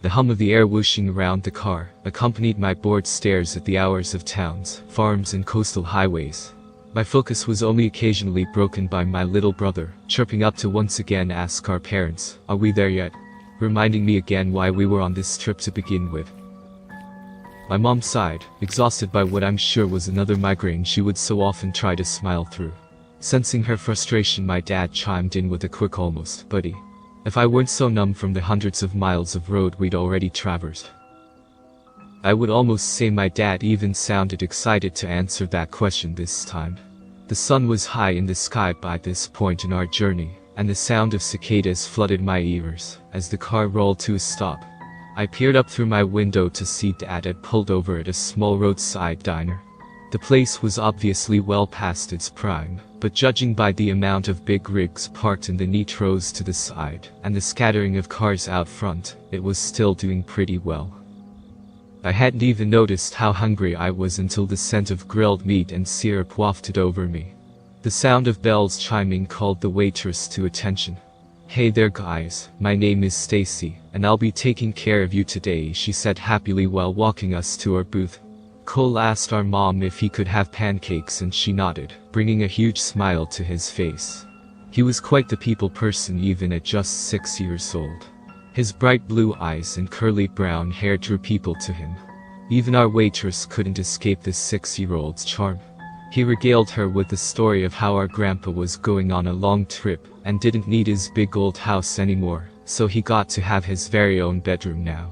The hum of the air whooshing around the car accompanied my bored stares at the hours of towns, farms and coastal highways. My focus was only occasionally broken by my little brother, chirping up to once again ask our parents, "Are we there yet?" reminding me again why we were on this trip to begin with. My mom sighed, exhausted by what I'm sure was another migraine she would so often try to smile through. Sensing her frustration, my dad chimed in with a quick almost, "Buddy, if I weren't so numb from the hundreds of miles of road we'd already traversed." I would almost say my dad even sounded excited to answer that question this time. The sun was high in the sky by this point in our journey, and the sound of cicadas flooded my ears as the car rolled to a stop. I peered up through my window to see Dad had pulled over at a small roadside diner. The place was obviously well past its prime, but judging by the amount of big rigs parked in the neat rows to the side and the scattering of cars out front, it was still doing pretty well. I hadn't even noticed how hungry I was until the scent of grilled meat and syrup wafted over me. The sound of bells chiming called the waitress to attention. "Hey there guys, my name is Stacy, and I'll be taking care of you today," she said happily while walking us to our booth. Cole asked our mom if he could have pancakes and she nodded, bringing a huge smile to his face. He was quite the people person even at just 6 years old. His bright blue eyes and curly brown hair drew people to him. Even our waitress couldn't escape this 6-year-old's charm. He regaled her with the story of how our grandpa was going on a long trip and didn't need his big old house anymore, so he got to have his very own bedroom now.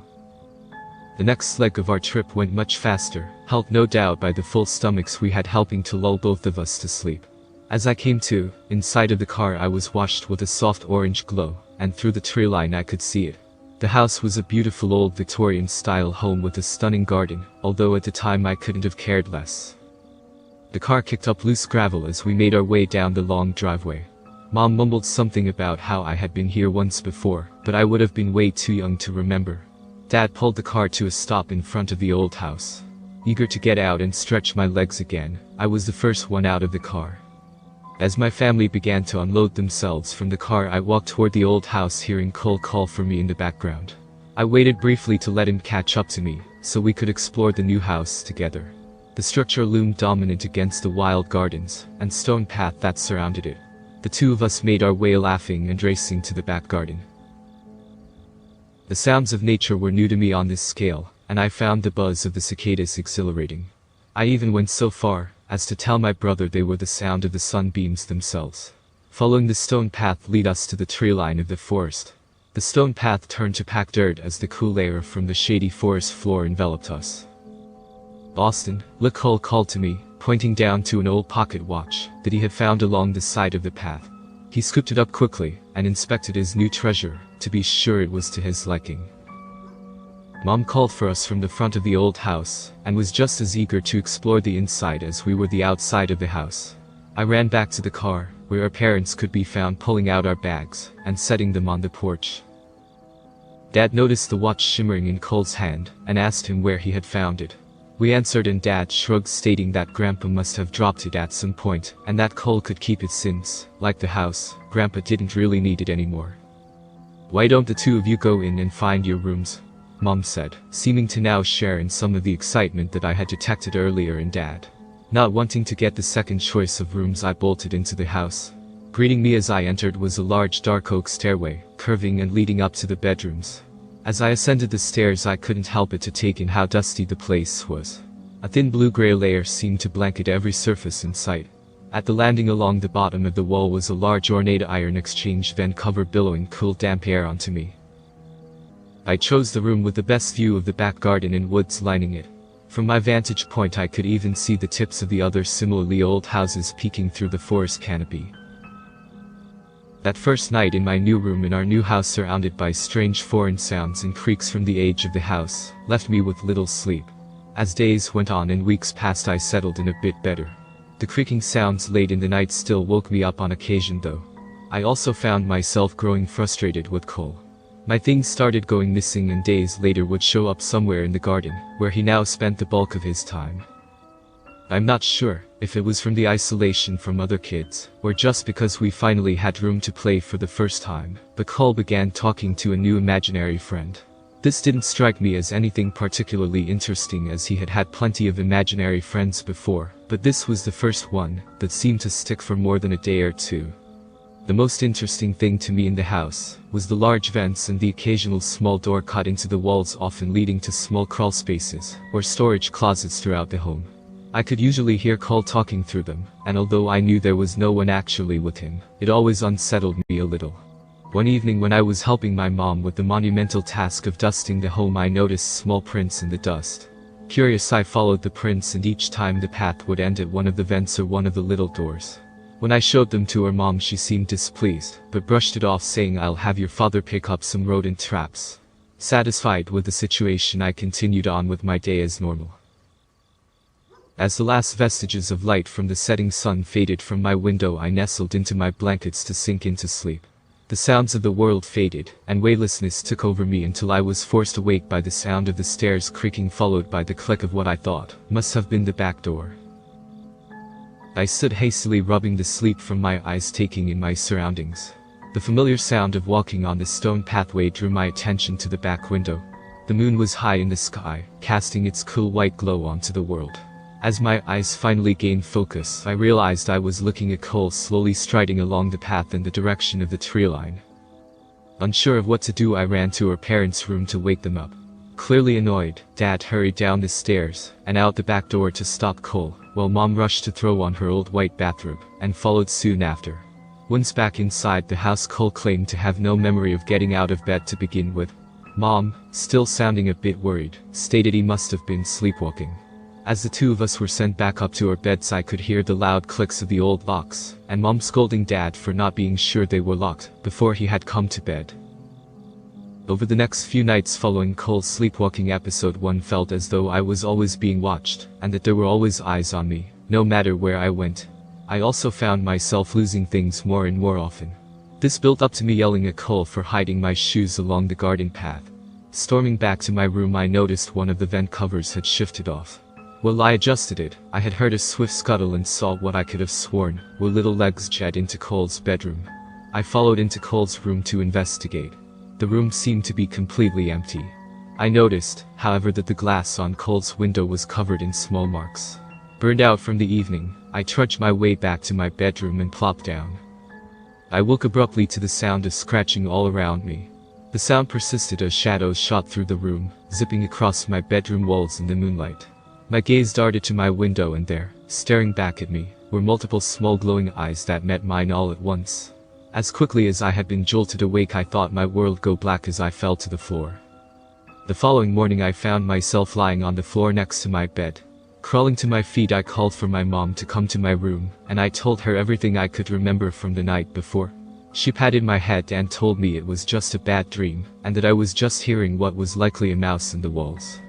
The next leg of our trip went much faster, helped no doubt by the full stomachs we had helping to lull both of us to sleep. As I came to, inside of the car I was washed with a soft orange glow, and through the tree line I could see it. The house was a beautiful old Victorian-style home with a stunning garden, although at the time I couldn't have cared less. The car kicked up loose gravel as we made our way down the long driveway. Mom mumbled something about how I had been here once before, but I would have been way too young to remember. Dad pulled the car to a stop in front of the old house. Eager to get out and stretch my legs again, I was the first one out of the car. As my family began to unload themselves from the car, I walked toward the old house, hearing Cole call for me in the background. I waited briefly to let him catch up to me, so we could explore the new house together. The structure loomed dominant against the wild gardens and stone path that surrounded it. The two of us made our way laughing and racing to the back garden. The sounds of nature were new to me on this scale, and I found the buzz of the cicadas exhilarating. I even went so far as to tell my brother they were the sound of the sunbeams themselves. Following the stone path led us to the tree line of the forest. The stone path turned to packed dirt as the cool air from the shady forest floor enveloped us. "Austin, look," Cole called to me, pointing down to an old pocket watch that he had found along the side of the path. He scooped it up quickly and inspected his new treasure to be sure it was to his liking. Mom called for us from the front of the old house and was just as eager to explore the inside as we were the outside of the house. I ran back to the car, where our parents could be found pulling out our bags and setting them on the porch. Dad noticed the watch shimmering in Cole's hand and asked him where he had found it. We answered and Dad shrugged, stating that Grandpa must have dropped it at some point and that Cole could keep it since, like the house, Grandpa didn't really need it anymore. "Why don't the two of you go in and find your rooms?" Mom said, seeming to now share in some of the excitement that I had detected earlier in Dad. Not wanting to get the second choice of rooms, I bolted into the house. Greeting me as I entered was a large dark oak stairway, curving and leading up to the bedrooms. As I ascended the stairs, I couldn't help but to take in how dusty the place was. A thin blue-gray layer seemed to blanket every surface in sight. At the landing along the bottom of the wall was a large ornate iron exchange vent cover billowing cool damp air onto me. I chose the room with the best view of the back garden and woods lining it. From my vantage point I could even see the tips of the other similarly old houses peeking through the forest canopy. That first night in my new room in our new house, surrounded by strange foreign sounds and creaks from the age of the house, left me with little sleep. As days went on and weeks passed, I settled in a bit better. The creaking sounds late in the night still woke me up on occasion though. I also found myself growing frustrated with Cole. My things started going missing and days later would show up somewhere in the garden, where he now spent the bulk of his time. I'm not sure if it was from the isolation from other kids, or just because we finally had room to play for the first time, but Cole began talking to a new imaginary friend. This didn't strike me as anything particularly interesting, as he had had plenty of imaginary friends before, but this was the first one that seemed to stick for more than a day or two. The most interesting thing to me in the house was the large vents and the occasional small door cut into the walls, often leading to small crawl spaces or storage closets throughout the home. I could usually hear Cole talking through them, and although I knew there was no one actually with him, it always unsettled me a little. One evening when I was helping my mom with the monumental task of dusting the home, I noticed small prints in the dust. Curious, I followed the prints, and each time the path would end at one of the vents or one of the little doors. When I showed them to her mom, she seemed displeased, but brushed it off, saying, "I'll have your father pick up some rodent traps." Satisfied with the situation, I continued on with my day as normal. As the last vestiges of light from the setting sun faded from my window, I nestled into my blankets to sink into sleep. The sounds of the world faded, and weightlessness took over me until I was forced awake by the sound of the stairs creaking, followed by the click of what I thought must have been the back door. I stood hastily, rubbing the sleep from my eyes, taking in my surroundings. The familiar sound of walking on the stone pathway drew my attention to the back window. The moon was high in the sky, casting its cool white glow onto the world. As my eyes finally gained focus, I realized I was looking at Cole slowly striding along the path in the direction of the tree line. Unsure of what to do, I ran to her parents' room to wake them up. Clearly annoyed, Dad hurried down the stairs and out the back door to stop Cole, while Mom rushed to throw on her old white bathrobe and followed soon after. Once back inside the house, Cole claimed to have no memory of getting out of bed to begin with. Mom, still sounding a bit worried, stated he must have been sleepwalking. As the two of us were sent back up to our beds, I could hear the loud clicks of the old locks, and Mom scolding Dad for not being sure they were locked before he had come to bed. Over the next few nights following Cole's sleepwalking episode, one felt as though I was always being watched, and that there were always eyes on me, no matter where I went. I also found myself losing things more and more often. This built up to me yelling at Cole for hiding my shoes along the garden path. Storming back to my room, I noticed one of the vent covers had shifted off. While I adjusted it, I had heard a swift scuttle and saw what I could have sworn were little legs jet into Cole's bedroom. I followed into Cole's room to investigate. The room seemed to be completely empty. I noticed, however, that the glass on Cole's window was covered in small marks. Burned out from the evening, I trudged my way back to my bedroom and plopped down. I woke abruptly to the sound of scratching all around me. The sound persisted as shadows shot through the room, zipping across my bedroom walls in the moonlight. My gaze darted to my window, and there, staring back at me, were multiple small glowing eyes that met mine all at once. As quickly as I had been jolted awake, I thought my world go black as I fell to the floor. The following morning, I found myself lying on the floor next to my bed. Crawling to my feet, I called for my mom to come to my room, and I told her everything I could remember from the night before. She patted my head and told me it was just a bad dream, and that I was just hearing what was likely a mouse in the walls.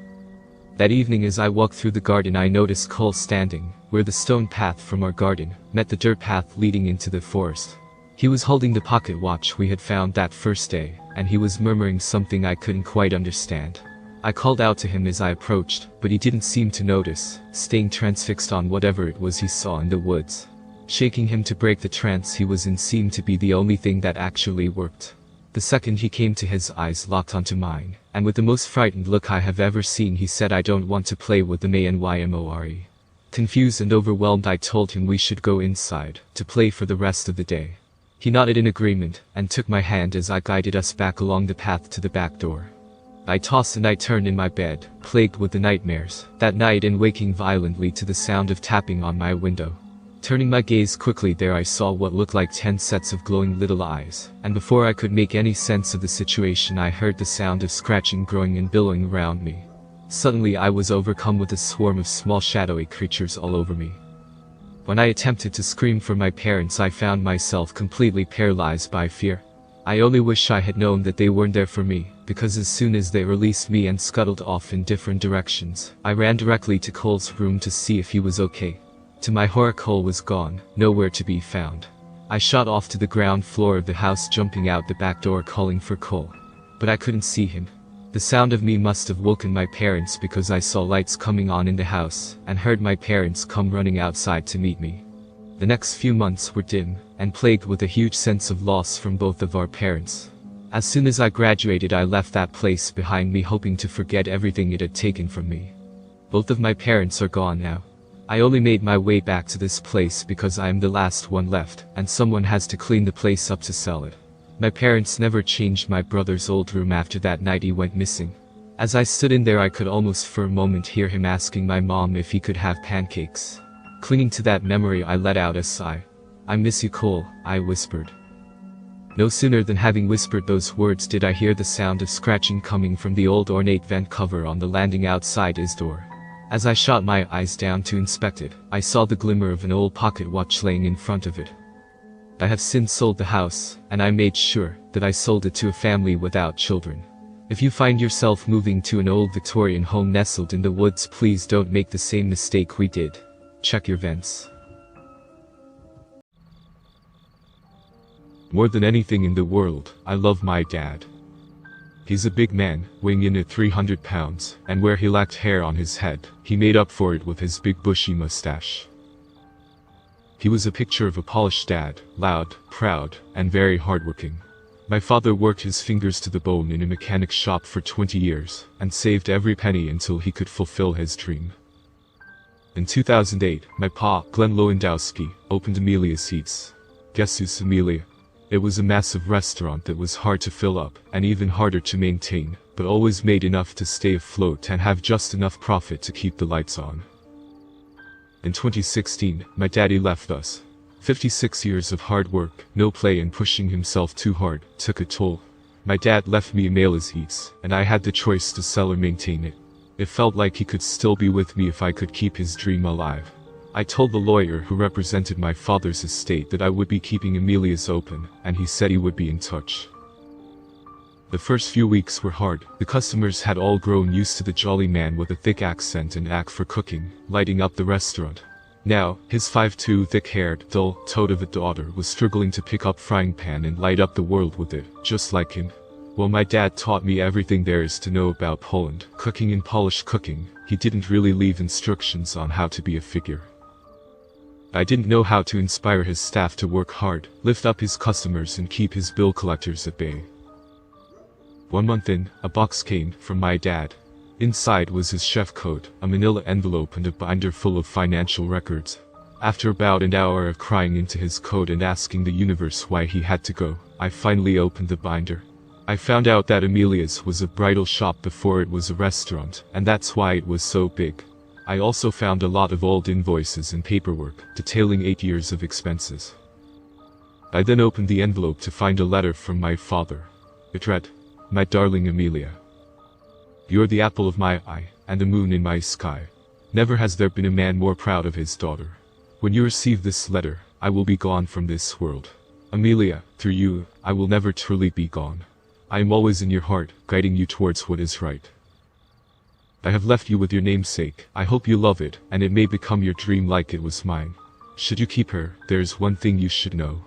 That evening, as I walked through the garden, I noticed Cole standing where the stone path from our garden met the dirt path leading into the forest. He was holding the pocket watch we had found that first day, and he was murmuring something I couldn't quite understand. I called out to him as I approached, but he didn't seem to notice, staying transfixed on whatever it was he saw in the woods. Shaking him to break the trance he was in seemed to be the only thing that actually worked. The second he came to, his eyes locked onto mine, and with the most frightened look I have ever seen, he said, "I don't want to play with the Manymore." Confused and overwhelmed, I told him we should go inside to play for the rest of the day. He nodded in agreement, and took my hand as I guided us back along the path to the back door. I tossed and I turned in my bed, plagued with the nightmares that night, and waking violently to the sound of tapping on my window. Turning my gaze quickly, there I saw what looked like 10 sets of glowing little eyes, and before I could make any sense of the situation, I heard the sound of scratching growing and billowing around me. Suddenly I was overcome with a swarm of small shadowy creatures all over me. When I attempted to scream for my parents, I found myself completely paralyzed by fear. I only wish I had known that they weren't there for me, because as soon as they released me and scuttled off in different directions, I ran directly to Cole's room to see if he was okay. To my horror, Cole was gone, nowhere to be found. I shot off to the ground floor of the house, jumping out the back door calling for Cole. But I couldn't see him. The sound of me must have woken my parents, because I saw lights coming on in the house, and heard my parents come running outside to meet me. The next few months were dim, and plagued with a huge sense of loss from both of our parents. As soon as I graduated, I left that place behind me, hoping to forget everything it had taken from me. Both of my parents are gone now. I only made my way back to this place because I am the last one left, and someone has to clean the place up to sell it. My parents never changed my brother's old room after that night he went missing. As I stood in there, I could almost for a moment hear him asking my mom if he could have pancakes. Clinging to that memory, I let out a sigh. "I miss you, Cole," I whispered. No sooner than having whispered those words did I hear the sound of scratching coming from the old ornate vent cover on the landing outside his door. As I shot my eyes down to inspect it, I saw the glimmer of an old pocket watch laying in front of it. I have since sold the house, and I made sure that I sold it to a family without children. If you find yourself moving to an old Victorian home nestled in the woods, please don't make the same mistake we did. Check your vents. More than anything in the world, I love my dad. He's a big man, weighing in at 300 pounds, and where he lacked hair on his head, he made up for it with his big bushy mustache. He was a picture of a polished dad, loud, proud, and very hardworking. My father worked his fingers to the bone in a mechanic shop for 20 years, and saved every penny until he could fulfill his dream. In 2008, my pa, Glenn Lewandowski, opened Amelia's Eats. Guess who's Amelia? It was a massive restaurant that was hard to fill up, and even harder to maintain, but always made enough to stay afloat and have just enough profit to keep the lights on. In 2016, my daddy left us. 56 years of hard work, no play, and pushing himself too hard took a toll. My dad left me Amelia's Eats, and I had the choice to sell or maintain it. It felt like he could still be with me if I could keep his dream alive. I told the lawyer who represented my father's estate that I would be keeping Amelia's open, and he said he would be in touch. The first few weeks were hard. The customers had all grown used to the jolly man with a thick accent and knack for cooking, lighting up the restaurant. Now, his 5'2", thick-haired, dull toad of a daughter was struggling to pick up frying pan and light up the world with it, just like him. Well, my dad taught me everything there is to know about Poland, cooking and Polish cooking. He didn't really leave instructions on how to be a figure. I didn't know how to inspire his staff to work hard, lift up his customers, and keep his bill collectors at bay. 1 month in, a box came from my dad. Inside was his chef coat, a manila envelope, and a binder full of financial records. After about an hour of crying into his coat and asking the universe why he had to go, I finally opened the binder. I found out that Amelia's was a bridal shop before it was a restaurant, and that's why it was so big. I also found a lot of old invoices and paperwork, detailing 8 years of expenses. I then opened the envelope to find a letter from my father. It read, "My darling Amelia, you're the apple of my eye, and the moon in my sky. Never has there been a man more proud of his daughter. When you receive this letter, I will be gone from this world. Amelia, through you, I will never truly be gone. I am always in your heart, guiding you towards what is right. I have left you with your namesake. I hope you love it, and it may become your dream like it was mine. Should you keep her, there's one thing you should know.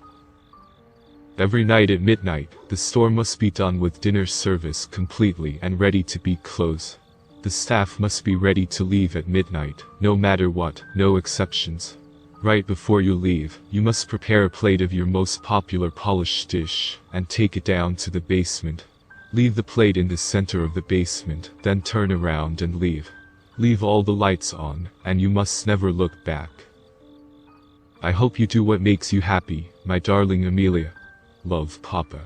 Every night at midnight, the store must be done with dinner service completely and ready to be closed. The staff must be ready to leave at midnight, no matter what, no exceptions. Right before you leave, you must prepare a plate of your most popular Polish dish, and take it down to the basement. Leave the plate in the center of the basement, then turn around and leave. Leave all the lights on, and you must never look back. I hope you do what makes you happy, my darling Amelia. Love, Papa."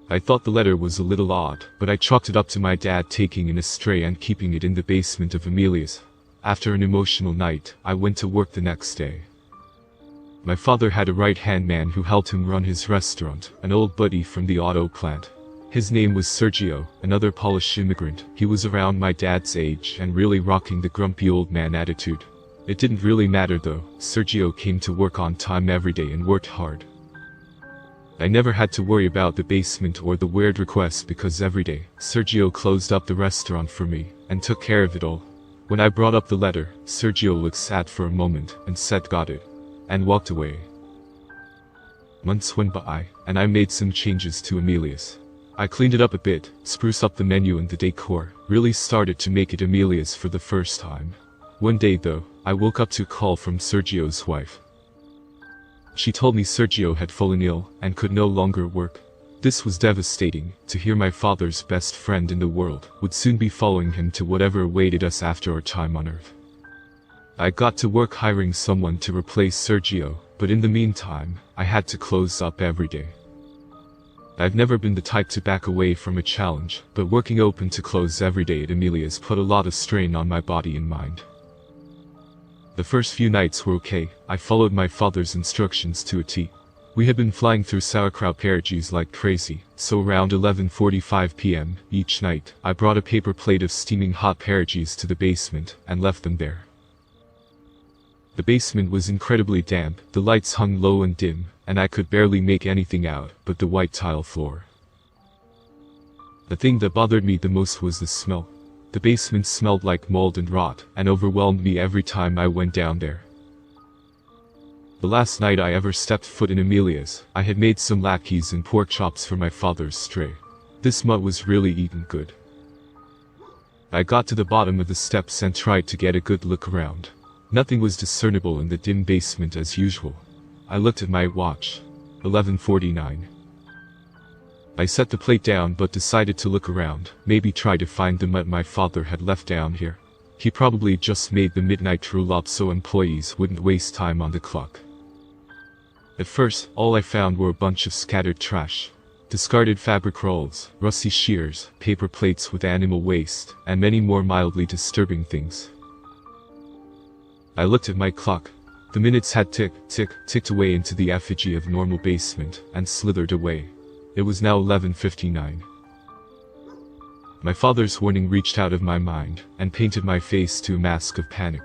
I thought the letter was a little odd, but I chalked it up to my dad taking an astray and keeping it in the basement of Amelia's. After an emotional night, I went to work the next day. My father had a right-hand man who helped him run his restaurant, an old buddy from the auto plant. His name was Sergio, another Polish immigrant. He was around my dad's age and really rocking the grumpy old man attitude. It didn't really matter though. Sergio came to work on time every day and worked hard. I never had to worry about the basement or the weird requests because every day, Sergio closed up the restaurant for me and took care of it all. When I brought up the letter, Sergio looked sad for a moment and said got it, and walked away. Months went by, and I made some changes to Amelia's. I cleaned it up a bit, spruced up the menu and the decor, really started to make it Amelia's for the first time. One day though, I woke up to a call from Sergio's wife. She told me Sergio had fallen ill and could no longer work. This was devastating, to hear my father's best friend in the world would soon be following him to whatever awaited us after our time on Earth. I got to work hiring someone to replace Sergio, but in the meantime, I had to close up every day. I've never been the type to back away from a challenge, but working open to close every day at Amelia's put a lot of strain on my body and mind. The first few nights were okay. I followed my father's instructions to a T. We had been flying through sauerkraut pierogies like crazy, so around 11:45 p.m. each night, I brought a paper plate of steaming hot pierogies to the basement and left them there. The basement was incredibly damp, the lights hung low and dim, and I could barely make anything out but the white tile floor. The thing that bothered me the most was the smell. The basement smelled like mold and rot, and overwhelmed me every time I went down there. The last night I ever stepped foot in Amelia's, I had made some latkes and pork chops for my father's stray. This mutt was really eaten good. I got to the bottom of the steps and tried to get a good look around. Nothing was discernible in the dim basement as usual. I looked at my watch. 11:49. I set the plate down but decided to look around, maybe try to find the mutt my father had left down here. He probably just made the midnight rule up so employees wouldn't waste time on the clock. At first, all I found were a bunch of scattered trash. Discarded fabric rolls, rusty shears, paper plates with animal waste, and many more mildly disturbing things. I looked at my clock. The minutes had ticked away into the effigy of normal basement, and slithered away. It was now 11:59. My father's warning reached out of my mind, and painted my face to a mask of panic.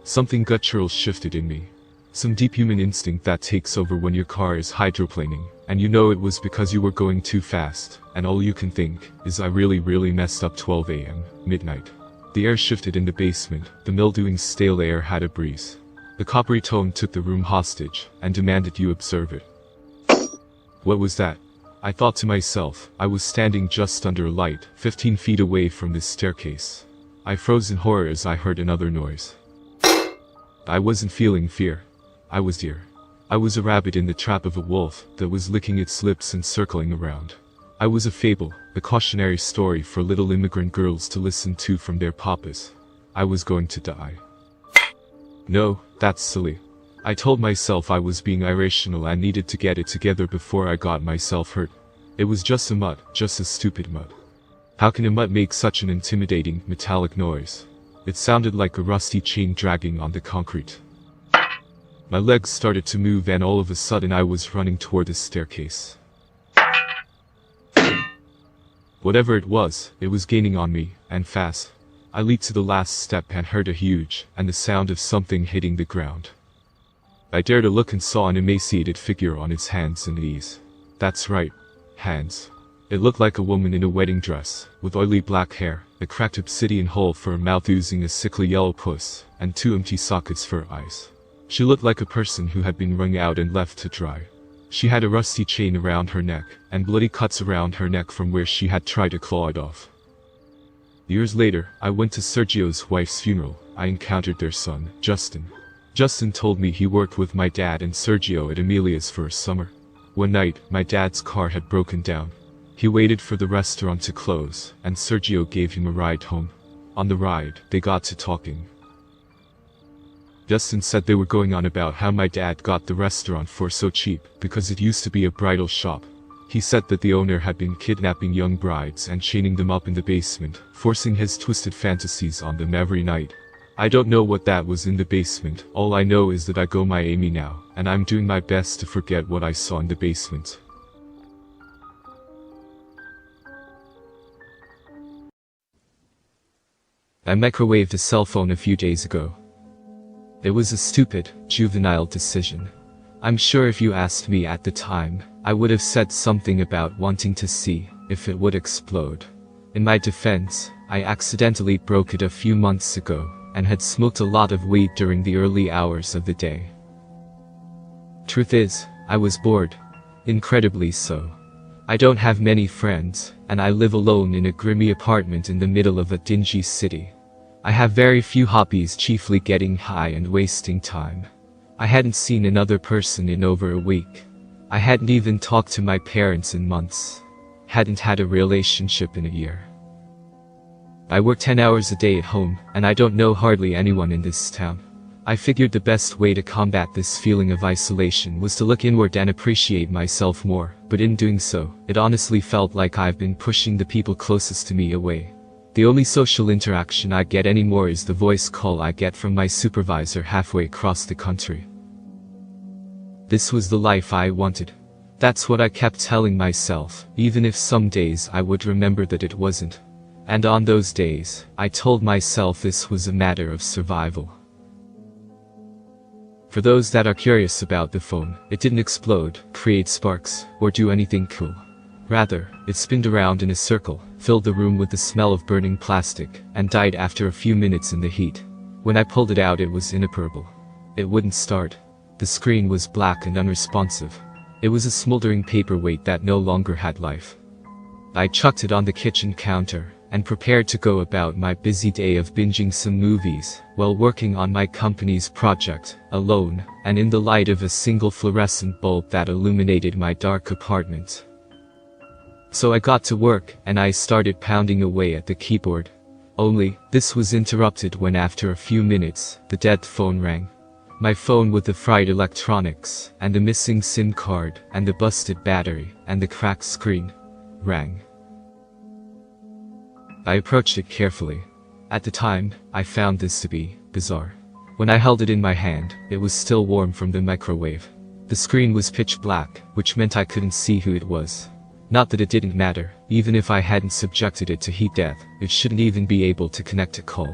Something guttural shifted in me. Some deep human instinct that takes over when your car is hydroplaning, and you know it was because you were going too fast, and all you can think is I really messed up. 12 a.m., midnight. The air shifted in the basement, the mildewing stale air had a breeze. The coppery tone took the room hostage, and demanded you observe it. What was that? I thought to myself. I was standing just under a light, 15 feet away from this staircase. I froze in horror as I heard another noise. I wasn't feeling fear. I was deer. I was a rabbit in the trap of a wolf that was licking its lips and circling around. I was a fable, a cautionary story for little immigrant girls to listen to from their papas. I was going to die. No, that's silly. I told myself I was being irrational and needed to get it together before I got myself hurt. It was just a mutt, just a stupid mutt. How can a mutt make such an intimidating, metallic noise? It sounded like a rusty chain dragging on the concrete. My legs started to move and all of a sudden I was running toward the staircase. Whatever it was gaining on me, and fast. I leaped to the last step and heard a huge, and the sound of something hitting the ground. I dared to look and saw an emaciated figure on its hands and knees. That's right, hands. It looked like a woman in a wedding dress, with oily black hair, a cracked obsidian hole for a mouth oozing a sickly yellow pus, and 2 empty sockets for eyes. She looked like a person who had been wrung out and left to dry. She had a rusty chain around her neck, and bloody cuts around her neck from where she had tried to claw it off. Years later, I went to Sergio's wife's funeral. I encountered their son, Justin. Justin told me he worked with my dad and Sergio at Amelia's for a summer. One night, my dad's car had broken down. He waited for the restaurant to close, and Sergio gave him a ride home. On the ride, they got to talking. Justin said they were going on about how my dad got the restaurant for so cheap, because it used to be a bridal shop. He said that the owner had been kidnapping young brides and chaining them up in the basement, forcing his twisted fantasies on them every night. I don't know what that was in the basement, all I know is that I go my Amy now, and I'm doing my best to forget what I saw in the basement. I microwaved a cell phone a few days ago. It was a stupid, juvenile decision. I'm sure if you asked me at the time, I would have said something about wanting to see if it would explode. In my defense, I accidentally broke it a few months ago, and had smoked a lot of weed during the early hours of the day. Truth is, I was bored. Incredibly so. I don't have many friends, and I live alone in a grimy apartment in the middle of a dingy city. I have very few hobbies, chiefly getting high and wasting time. I hadn't seen another person in over a week. I hadn't even talked to my parents in months. Hadn't had a relationship in a year. I work 10 hours a day at home, and I don't know hardly anyone in this town. I figured the best way to combat this feeling of isolation was to look inward and appreciate myself more, but in doing so, it honestly felt like I've been pushing the people closest to me away. The only social interaction I get anymore is the voice call I get from my supervisor halfway across the country. This was the life I wanted. That's what I kept telling myself, even if some days I would remember that it wasn't. And on those days, I told myself this was a matter of survival. For those that are curious about the phone, it didn't explode, create sparks, or do anything cool. Rather, it spinned around in a circle, filled the room with the smell of burning plastic, and died after a few minutes in the heat. When I pulled it out, it was inoperable. It wouldn't start. The screen was black and unresponsive. It was a smoldering paperweight that no longer had life. I chucked it on the kitchen counter, and prepared to go about my busy day of binging some movies, while working on my company's project, alone, and in the light of a single fluorescent bulb that illuminated my dark apartment. So I got to work, and I started pounding away at the keyboard. Only, this was interrupted when after a few minutes, the dead phone rang. My phone with the fried electronics, and the missing SIM card, and the busted battery, and the cracked screen, rang. I approached it carefully. At the time, I found this to be bizarre. When I held it in my hand, it was still warm from the microwave. The screen was pitch black, which meant I couldn't see who it was. Not that it didn't matter, even if I hadn't subjected it to heat death, it shouldn't even be able to connect a call.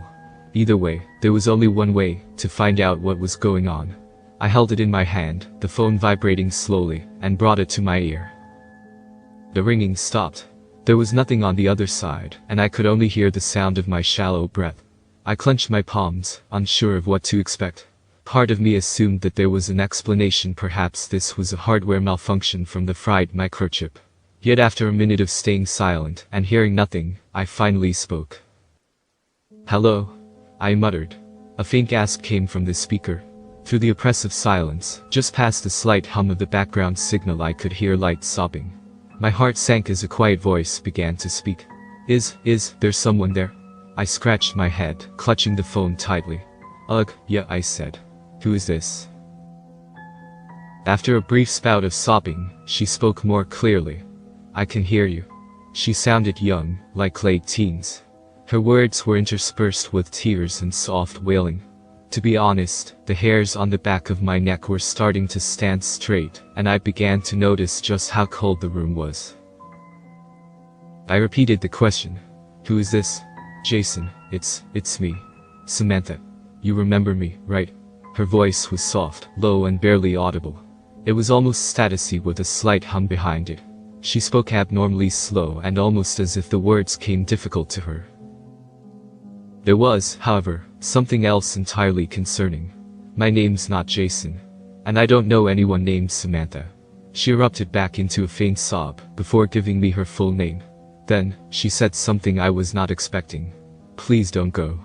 Either way, there was only one way to find out what was going on. I held it in my hand, the phone vibrating slowly, and brought it to my ear. The ringing stopped. There was nothing on the other side, and I could only hear the sound of my shallow breath. I clenched my palms, unsure of what to expect. Part of me assumed that there was an explanation, perhaps this was a hardware malfunction from the fried microchip. Yet after a minute of staying silent and hearing nothing, I finally spoke. "Hello?" I muttered. A faint gasp came from the speaker. Through the oppressive silence, just past the slight hum of the background signal, I could hear light sobbing. My heart sank as a quiet voice began to speak. Is there someone there?" I scratched my head, clutching the phone tightly. "Ugh, yeah," I said. "Who is this?" After a brief spout of sobbing, she spoke more clearly. "I can hear you." She sounded young, like late teens. Her words were interspersed with tears and soft wailing. To be honest, the hairs on the back of my neck were starting to stand straight, and I began to notice just how cold the room was. I repeated the question. "Who is this?" "Jason, it's me. Samantha. You remember me, right?" Her voice was soft, low and barely audible. It was almost statusy with a slight hum behind it. She spoke abnormally slow and almost as if the words came difficult to her. There was, however, something else entirely concerning. "My name's not Jason. And I don't know anyone named Samantha." She erupted back into a faint sob, before giving me her full name. Then, she said something I was not expecting. "Please don't go."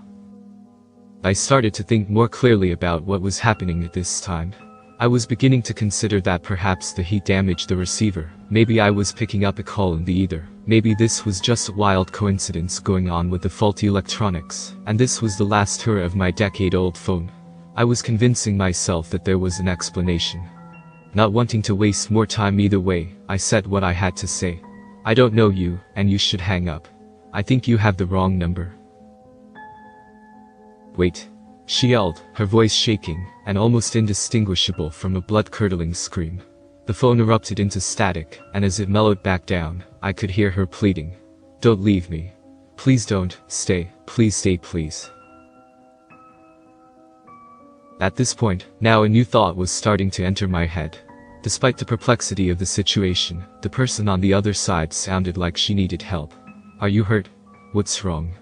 I started to think more clearly about what was happening at this time. I was beginning to consider that perhaps the heat damaged the receiver. Maybe I was picking up a call in the ether. Maybe this was just a wild coincidence going on with the faulty electronics, and this was the last hurrah of my decade-old phone. I was convincing myself that there was an explanation. Not wanting to waste more time either way, I said what I had to say. "I don't know you, and you should hang up. I think you have the wrong number." "Wait," she yelled, her voice shaking, and almost indistinguishable from a blood-curdling scream. The phone erupted into static, and as it mellowed back down, I could hear her pleading. "Don't leave me. Please don't, stay, please." At this point, now a new thought was starting to enter my head. Despite the perplexity of the situation, the person on the other side sounded like she needed help. "Are you hurt? What's wrong?"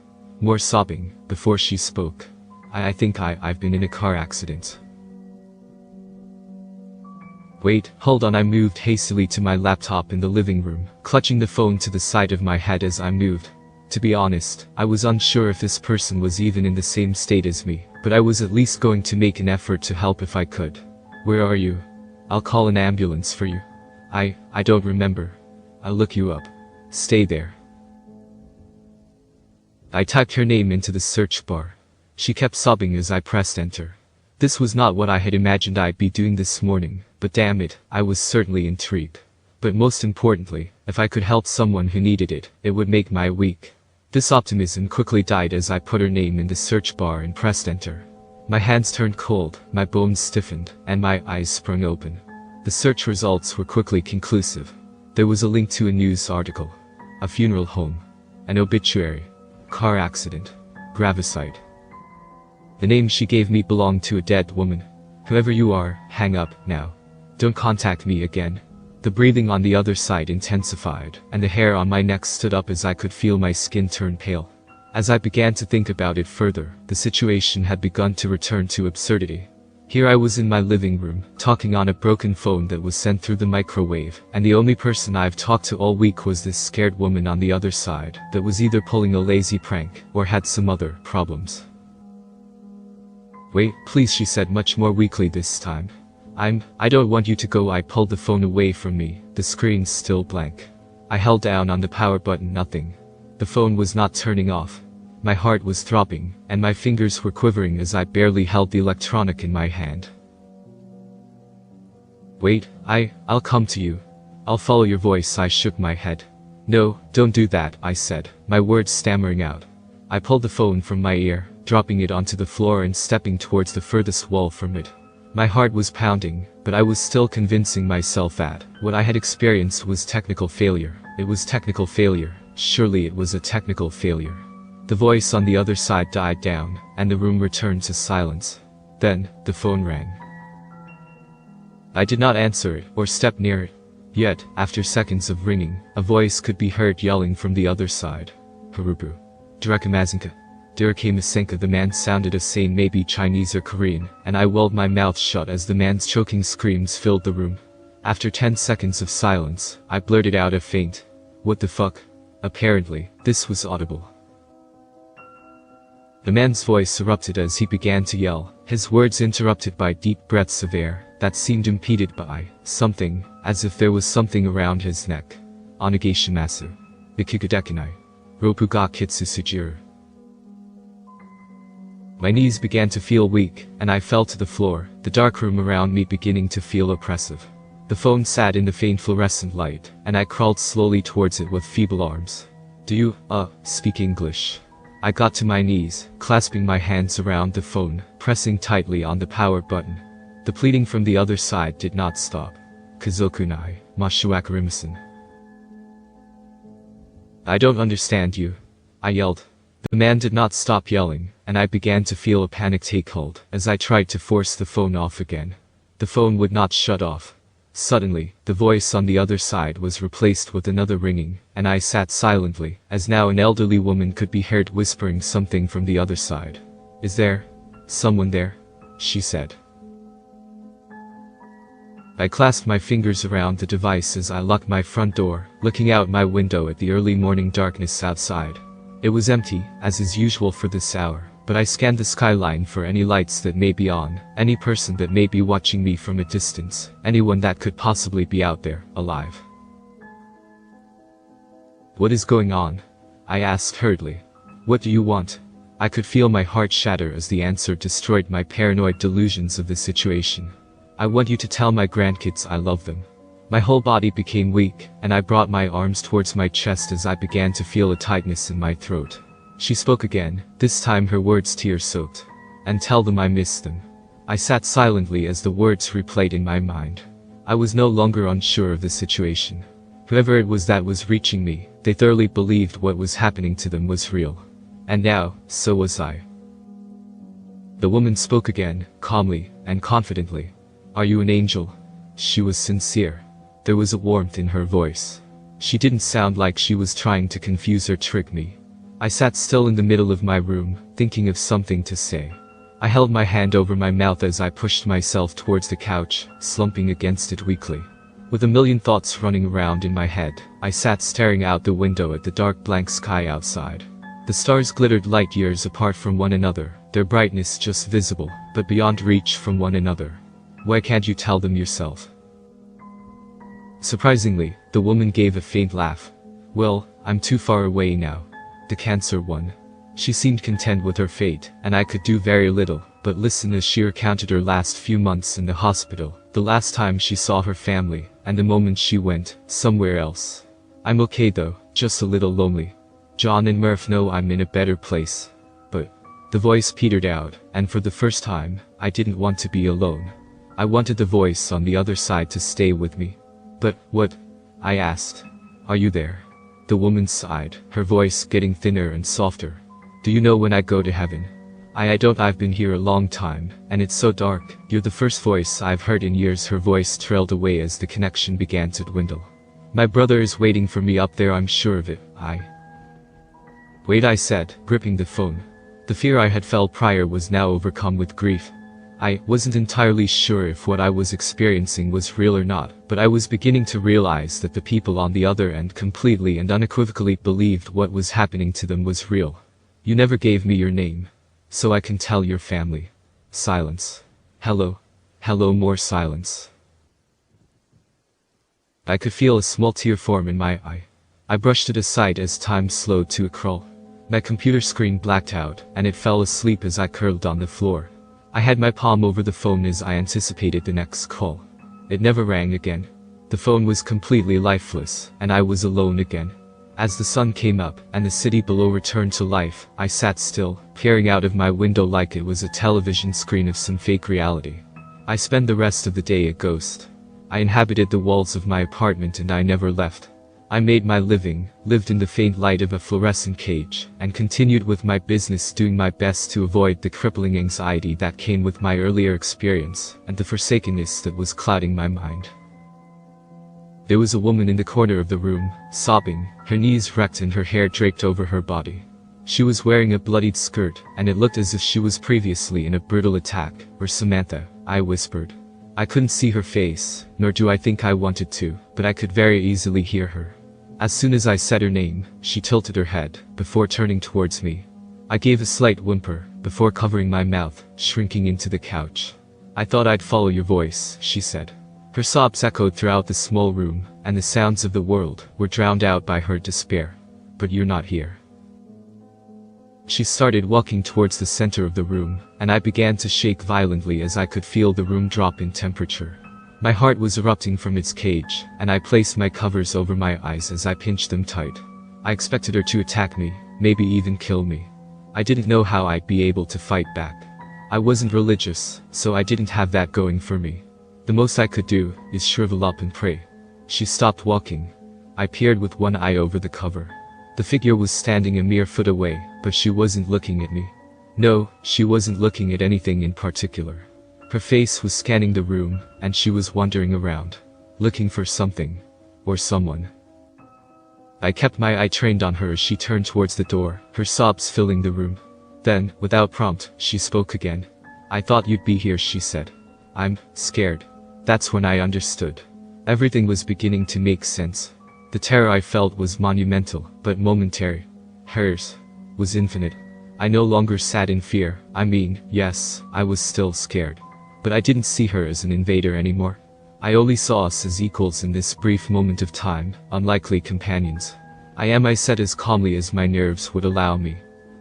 More sobbing, before she spoke. I think I've been in a car accident." "Wait, hold on." I moved hastily to my laptop in the living room, clutching the phone to the side of my head as I moved. To be honest, I was unsure if this person was even in the same state as me, but I was at least going to make an effort to help if I could. "Where are you? I'll call an ambulance for you." I don't remember. I'll look you up. Stay there. I typed her name into the search bar. She kept sobbing as I pressed enter. This was not what I had imagined I'd be doing this morning, but damn it, I was certainly intrigued. But most importantly, if I could help someone who needed it, it would make my week. This optimism quickly died as I put her name in the search bar and pressed enter. My hands turned cold, my bones stiffened, and my eyes sprung open. The search results were quickly conclusive. There was a link to a news article, a funeral home, an obituary, car accident, gravesite. The name she gave me belonged to a dead woman. Whoever you are, hang up now. Don't contact me again. The breathing on the other side intensified, and the hair on my neck stood up as I could feel my skin turn pale. As I began to think about it further, the situation had begun to return to absurdity. Here I was in my living room, talking on a broken phone that was sent through the microwave, and the only person I've talked to all week was this scared woman on the other side, that was either pulling a lazy prank, or had some other problems. Wait, please, she said much more weakly this time. I don't want you to go. I pulled the phone away from me, the screen still blank. I held down on the power button, nothing. The phone was not turning off. My heart was throbbing, and my fingers were quivering as I barely held the electronic in my hand. Wait, I'll come to you. I'll follow your voice. I shook my head. No, don't do that, I said, my words stammering out. I pulled the phone from my ear, dropping it onto the floor and stepping towards the furthest wall from it. My heart was pounding, but I was still convincing myself that what I had experienced was technical failure. It was technical failure. Surely it was a technical failure. The voice on the other side died down, and the room returned to silence. Then, the phone rang. I did not answer it, or step near it. Yet, after seconds of ringing, a voice could be heard yelling from the other side. Harupu. Drakamazinka. Dirkamasenka. The man sounded a sane, maybe Chinese or Korean, and I welled my mouth shut as the man's choking screams filled the room. After 10 seconds of silence, I blurted out a faint, "What the fuck?" Apparently, this was audible. The man's voice erupted as he began to yell, his words interrupted by deep breaths of air that seemed impeded by something, as if there was something around his neck. Onegaishimasu. Ikikudekinai. Roppu ga kitsusujiru. My knees began to feel weak, and I fell to the floor, the dark room around me beginning to feel oppressive. The phone sat in the faint fluorescent light, and I crawled slowly towards it with feeble arms. "Do you, speak English?" I got to my knees, clasping my hands around the phone, pressing tightly on the power button. The pleading from the other side did not stop. "Kazokunai, mashuakarimasen." "I don't understand you," I yelled. The man did not stop yelling, and I began to feel a panic take hold as I tried to force the phone off again. The phone would not shut off. Suddenly, the voice on the other side was replaced with another ringing, and I sat silently, as now an elderly woman could be heard whispering something from the other side. "Is there someone there?" she said. I clasped my fingers around the device as I locked my front door, looking out my window at the early morning darkness outside. It was empty, as is usual for this hour, but I scanned the skyline for any lights that may be on, any person that may be watching me from a distance, anyone that could possibly be out there, alive. "What is going on?" I asked hurriedly. "What do you want?" I could feel my heart shatter as the answer destroyed my paranoid delusions of the situation. "I want you to tell my grandkids I love them." My whole body became weak, and I brought my arms towards my chest as I began to feel a tightness in my throat. She spoke again, this time her words tear-soaked. "And tell them I miss them." I sat silently as the words replayed in my mind. I was no longer unsure of the situation. Whoever it was that was reaching me, they thoroughly believed what was happening to them was real. And now, so was I. The woman spoke again, calmly and confidently. "Are you an angel?" She was sincere. There was a warmth in her voice. She didn't sound like she was trying to confuse or trick me. I sat still in the middle of my room, thinking of something to say. I held my hand over my mouth as I pushed myself towards the couch, slumping against it weakly. With a million thoughts running around in my head, I sat staring out the window at the dark blank sky outside. The stars glittered light years apart from one another, their brightness just visible, but beyond reach from one another. "Why can't you tell them yourself?" Surprisingly, the woman gave a faint laugh. Well, I'm too far away now. The cancer one. She seemed content with her fate, and I could do very little, but listen as she recounted her last few months in the hospital, the last time she saw her family, and the moment she went somewhere else. I'm okay though, just a little lonely. John and Murph know I'm in a better place. But the voice petered out, and for the first time, I didn't want to be alone. I wanted the voice on the other side to stay with me. But what? I asked. Are you there? The woman sighed, her voice getting thinner and softer. Do you know when I go to heaven? I don't. I've been here a long time, and it's so dark. You're the first voice I've heard in years. Her voice trailed away as the connection began to dwindle. My brother is waiting for me up there, I'm sure of it. Wait, I said, gripping the phone. The fear I had felt prior was now overcome with grief. I wasn't entirely sure if what I was experiencing was real or not, but I was beginning to realize that the people on the other end completely and unequivocally believed what was happening to them was real. You never gave me your name, so I can tell your family. Silence. Hello. Hello. More silence. I could feel a small tear form in my eye. I brushed it aside as time slowed to a crawl. My computer screen blacked out, and it fell asleep as I curled on the floor. I had my palm over the phone as I anticipated the next call. It never rang again. The phone was completely lifeless, and I was alone again. As the sun came up, and the city below returned to life, I sat still, peering out of my window like it was a television screen of some fake reality. I spent the rest of the day a ghost. I inhabited the walls of my apartment and I never left. I made my living, lived in the faint light of a fluorescent cage, and continued with my business, doing my best to avoid the crippling anxiety that came with my earlier experience, and the forsakenness that was clouding my mind. There was a woman in the corner of the room, sobbing, her knees wrecked and her hair draped over her body. She was wearing a bloodied skirt, and it looked as if she was previously in a brutal attack. "Or Samantha," I whispered. I couldn't see her face, nor do I think I wanted to, but I could very easily hear her. As soon as I said her name, she tilted her head, before turning towards me. I gave a slight whimper, before covering my mouth, shrinking into the couch. "I thought I'd follow your voice," she said. Her sobs echoed throughout the small room, and the sounds of the world were drowned out by her despair. "But you're not here." She started walking towards the center of the room, and I began to shake violently as I could feel the room drop in temperature. My heart was erupting from its cage, and I placed my covers over my eyes as I pinched them tight. I expected her to attack me, maybe even kill me. I didn't know how I'd be able to fight back. I wasn't religious, so I didn't have that going for me. The most I could do is shrivel up and pray. She stopped walking. I peered with one eye over the cover. The figure was standing a mere foot away, but she wasn't looking at me. No, she wasn't looking at anything in particular. Her face was scanning the room, and she was wandering around, looking for something, or someone. I kept my eye trained on her as she turned towards the door, her sobs filling the room. Then, without prompt, she spoke again. "I thought you'd be here," she said. "I'm scared." That's when I understood. Everything was beginning to make sense. The terror I felt was monumental, but momentary. Hers was infinite. I no longer sat in fear. I mean, yes, I was still scared. But I didn't see her as an invader anymore. I only saw us as equals in this brief moment of time, unlikely companions. I said as calmly as my nerves would allow me.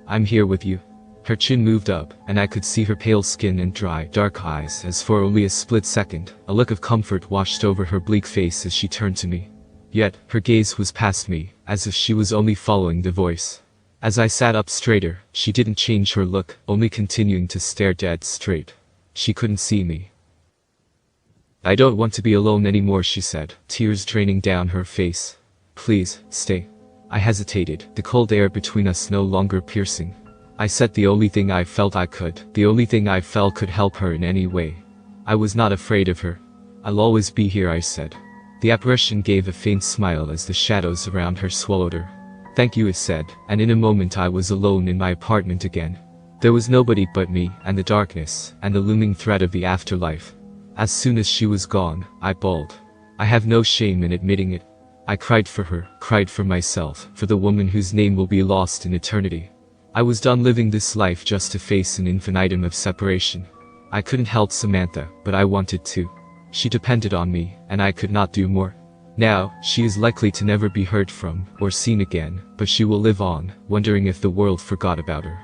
"I'm here with you." Her chin moved up, and I could see her pale skin and dry, dark eyes as for only a split second, a look of comfort washed over her bleak face as she turned to me. Yet, her gaze was past me, as if she was only following the voice. As I sat up straighter, she didn't change her look, only continuing to stare dead straight. She couldn't see me. "I don't want to be alone anymore," she said, tears draining down her face. "Please, stay." I hesitated, the cold air between us no longer piercing. I said the only thing I felt could help her in any way. I was not afraid of her. "I'll always be here," I said. The apparition gave a faint smile as the shadows around her swallowed her. "Thank you," it said, and in a moment I was alone in my apartment again. There was nobody but me, and the darkness, and the looming threat of the afterlife. As soon as she was gone, I bawled. I have no shame in admitting it. I cried for her, cried for myself, for the woman whose name will be lost in eternity. I was done living this life just to face an infinitum of separation. I couldn't help Samantha, but I wanted to. She depended on me, and I could not do more. Now, she is likely to never be heard from or seen again, but she will live on, wondering if the world forgot about her.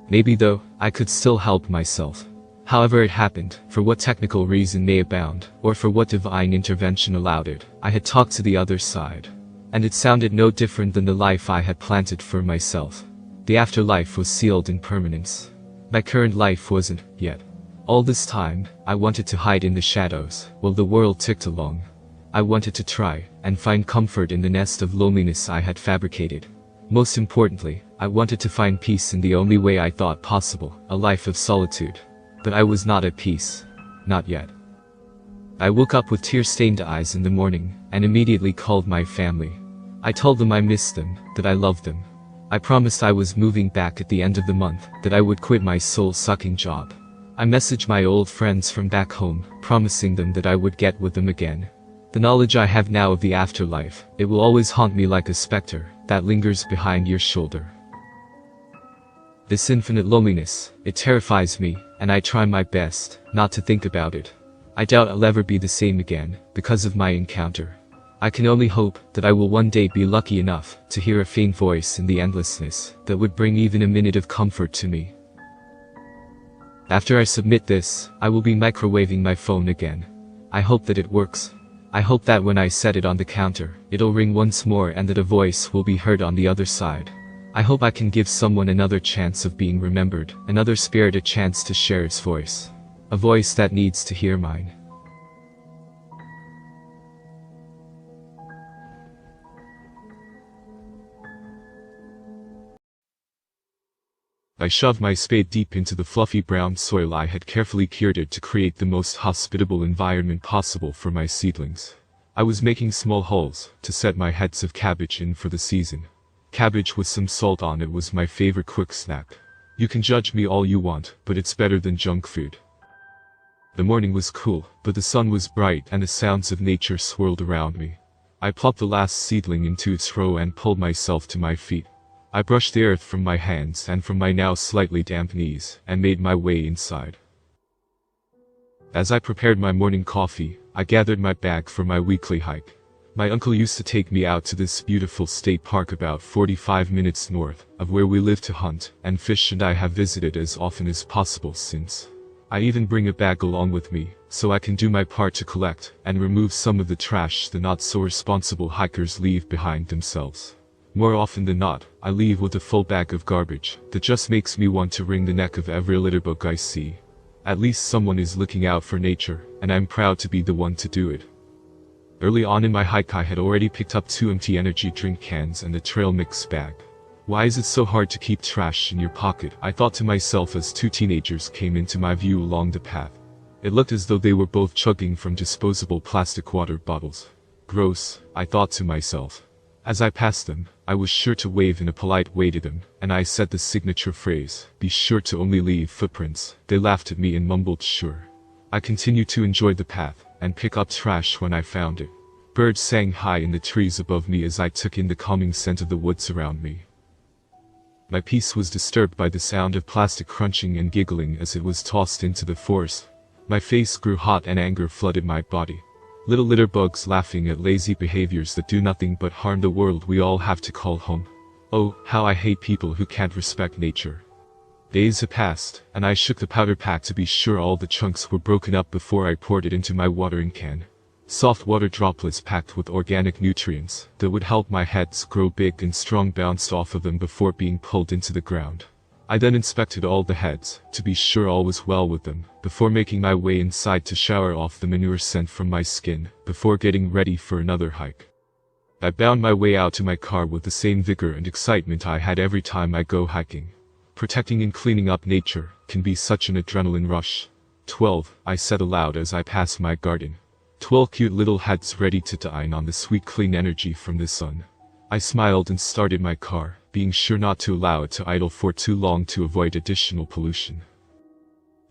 Maybe though, I could still help myself. However it happened, for what technical reason may abound, or for what divine intervention allowed it, I had talked to the other side. And it sounded no different than the life I had planted for myself. The afterlife was sealed in permanence. My current life wasn't, yet. All this time, I wanted to hide in the shadows, while the world ticked along. I wanted to try, and find comfort in the nest of loneliness I had fabricated. Most importantly, I wanted to find peace in the only way I thought possible, a life of solitude. But I was not at peace. Not yet. I woke up with tear-stained eyes in the morning, and immediately called my family. I told them I missed them, that I loved them. I promised I was moving back at the end of the month, that I would quit my soul-sucking job. I messaged my old friends from back home, promising them that I would get with them again. The knowledge I have now of the afterlife, it will always haunt me like a specter that lingers behind your shoulder. This infinite loneliness, it terrifies me, and I try my best not to think about it. I doubt I'll ever be the same again, because of my encounter. I can only hope that I will one day be lucky enough to hear a faint voice in the endlessness that would bring even a minute of comfort to me. After I submit this, I will be microwaving my phone again. I hope that it works. I hope that when I set it on the counter, it'll ring once more and that a voice will be heard on the other side. I hope I can give someone another chance of being remembered, another spirit a chance to share its voice. A voice that needs to hear mine. I shoved my spade deep into the fluffy brown soil I had carefully curated to create the most hospitable environment possible for my seedlings. I was making small holes to set my heads of cabbage in for the season. Cabbage with some salt on it was my favorite quick snack. You can judge me all you want, but it's better than junk food. The morning was cool, but the sun was bright and the sounds of nature swirled around me. I plopped the last seedling into its row and pulled myself to my feet. I brushed the earth from my hands and from my now slightly damp knees, and made my way inside. As I prepared my morning coffee, I gathered my bag for my weekly hike. My uncle used to take me out to this beautiful state park about 45 minutes north of where we live to hunt and fish, and I have visited as often as possible since. I even bring a bag along with me, so I can do my part to collect and remove some of the trash the not-so-responsible hikers leave behind themselves. More often than not, I leave with a full bag of garbage that just makes me want to wring the neck of every litterbug I see. At least someone is looking out for nature, and I'm proud to be the one to do it. Early on in my hike I had already picked up 2 empty energy drink cans and a trail mix bag. Why is it so hard to keep trash in your pocket? I thought to myself as 2 teenagers came into my view along the path. It looked as though they were both chugging from disposable plastic water bottles. Gross, I thought to myself. As I passed them, I was sure to wave in a polite way to them, and I said the signature phrase, "Be sure to only leave footprints." They laughed at me and mumbled, "Sure." I continued to enjoy the path, and pick up trash when I found it. Birds sang high in the trees above me as I took in the calming scent of the woods around me. My peace was disturbed by the sound of plastic crunching and giggling as it was tossed into the forest. My face grew hot and anger flooded my body. Little litter bugs laughing at lazy behaviors that do nothing but harm the world we all have to call home. Oh, how I hate people who can't respect nature. Days had passed, and I shook the powder pack to be sure all the chunks were broken up before I poured it into my watering can. Soft water droplets packed with organic nutrients that would help my heads grow big and strong bounced off of them before being pulled into the ground. I then inspected all the heads, to be sure all was well with them, before making my way inside to shower off the manure scent from my skin, before getting ready for another hike. I bound my way out to my car with the same vigor and excitement I had every time I go hiking. Protecting and cleaning up nature can be such an adrenaline rush. 12, I said aloud as I passed my garden. 12 cute little heads ready to dine on the sweet clean energy from the sun. I smiled and started my car, being sure not to allow it to idle for too long to avoid additional pollution.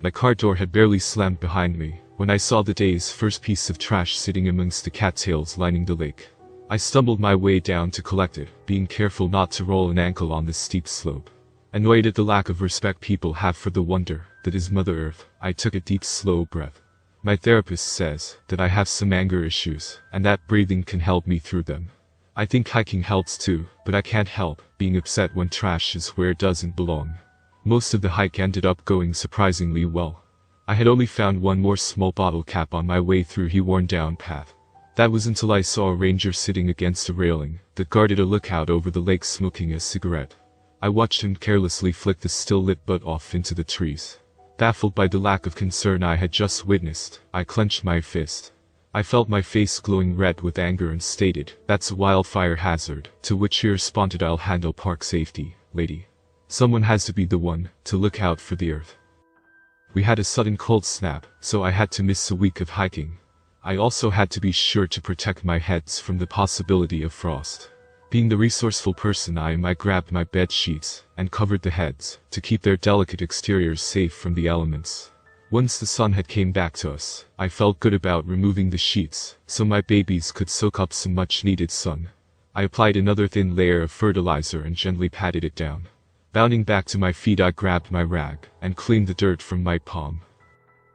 My car door had barely slammed behind me when I saw the day's first piece of trash sitting amongst the cattails lining the lake. I stumbled my way down to collect it, being careful not to roll an ankle on the steep slope. Annoyed at the lack of respect people have for the wonder that is Mother Earth, I took a deep, slow breath. My therapist says that I have some anger issues, and that breathing can help me through them. I think hiking helps too, but I can't help being upset when trash is where it doesn't belong. Most of the hike ended up going surprisingly well. I had only found one more small bottle cap on my way through the worn-down path. That was until I saw a ranger sitting against a railing that guarded a lookout over the lake smoking a cigarette. I watched him carelessly flick the still-lit butt off into the trees. Baffled by the lack of concern I had just witnessed, I clenched my fist. I felt my face glowing red with anger and stated, "That's a wildfire hazard," to which he responded, "I'll handle park safety, lady. Someone has to be the one to look out for the earth." We had a sudden cold snap, so I had to miss a week of hiking. I also had to be sure to protect my heads from the possibility of frost. Being the resourceful person I am, I grabbed my bed sheets and covered the heads to keep their delicate exteriors safe from the elements. Once the sun had came back to us, I felt good about removing the sheets so my babies could soak up some much-needed sun. I applied another thin layer of fertilizer and gently patted it down. Bounding back to my feet, I grabbed my rag and cleaned the dirt from my palm.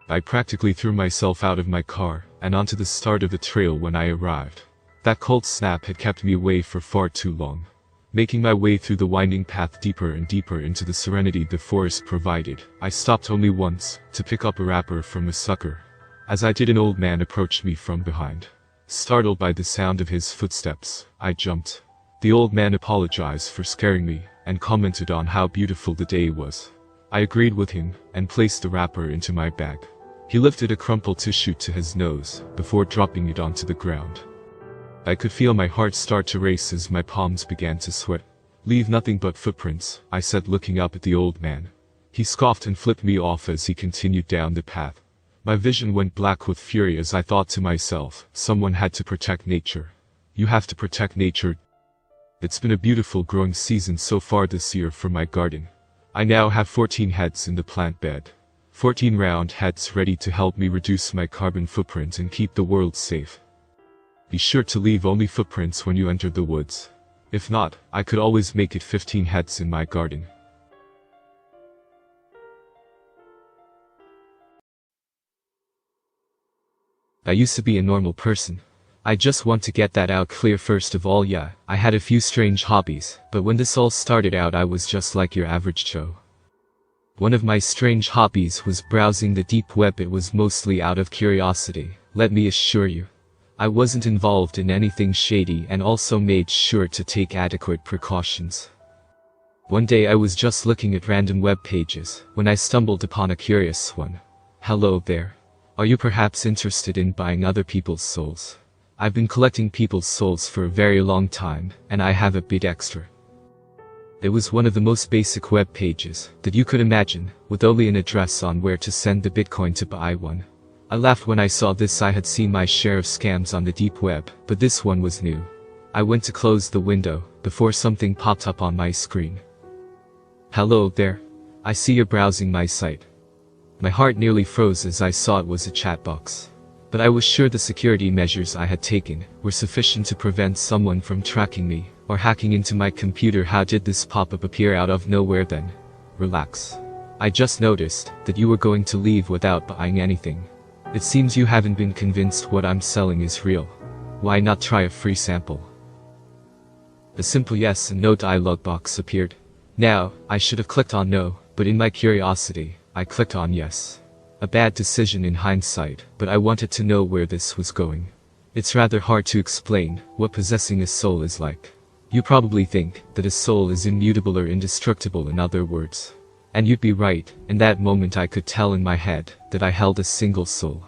I practically threw myself out of my car and onto the start of the trail when I arrived. That cold snap had kept me away for far too long. Making my way through the winding path deeper and deeper into the serenity the forest provided, I stopped only once to pick up a wrapper from a sucker. As I did, an old man approached me from behind. Startled by the sound of his footsteps, I jumped. The old man apologized for scaring me and commented on how beautiful the day was. I agreed with him and placed the wrapper into my bag. He lifted a crumpled tissue to his nose before dropping it onto the ground. I could feel my heart start to race as my palms began to sweat. "Leave nothing but footprints," I said, looking up at the old man. He scoffed and flipped me off as he continued down the path. My vision went black with fury as I thought to myself, someone had to protect nature. You have to protect nature. It's been a beautiful growing season so far this year for my garden. I now have 14 heads in the plant bed. 14 round heads ready to help me reduce my carbon footprint and keep the world safe. Be sure to leave only footprints when you enter the woods. If not, I could always make it 15 heads in my garden. I used to be a normal person. I just want to get that out clear first of all. Yeah, I had a few strange hobbies, but when this all started out, I was just like your average Joe. One of my strange hobbies was browsing the deep web. It was mostly out of curiosity, let me assure you. I wasn't involved in anything shady and also made sure to take adequate precautions. One day I was just looking at random web pages when I stumbled upon a curious one. Hello there. Are you perhaps interested in buying other people's souls? I've been collecting people's souls for a very long time, and I have a bit extra. It was one of the most basic web pages that you could imagine, with only an address on where to send the Bitcoin to buy one. I laughed when I saw this. I had seen my share of scams on the deep web, but this one was new. I went to close the window before something popped up on my screen. Hello there. I see you're browsing my site. My heart nearly froze as I saw it was a chat box. But I was sure the security measures I had taken were sufficient to prevent someone from tracking me or hacking into my computer. How did this pop-up appear out of nowhere then? Relax. I just noticed that you were going to leave without buying anything. It seems you haven't been convinced what I'm selling is real. Why not try a free sample? A simple yes and no dialog box appeared. Now, I should have clicked on no, but in my curiosity, I clicked on yes. A bad decision in hindsight, but I wanted to know where this was going. It's rather hard to explain what possessing a soul is like. You probably think that a soul is immutable or indestructible, in other words. And you'd be right. In that moment I could tell in my head that I held a single soul.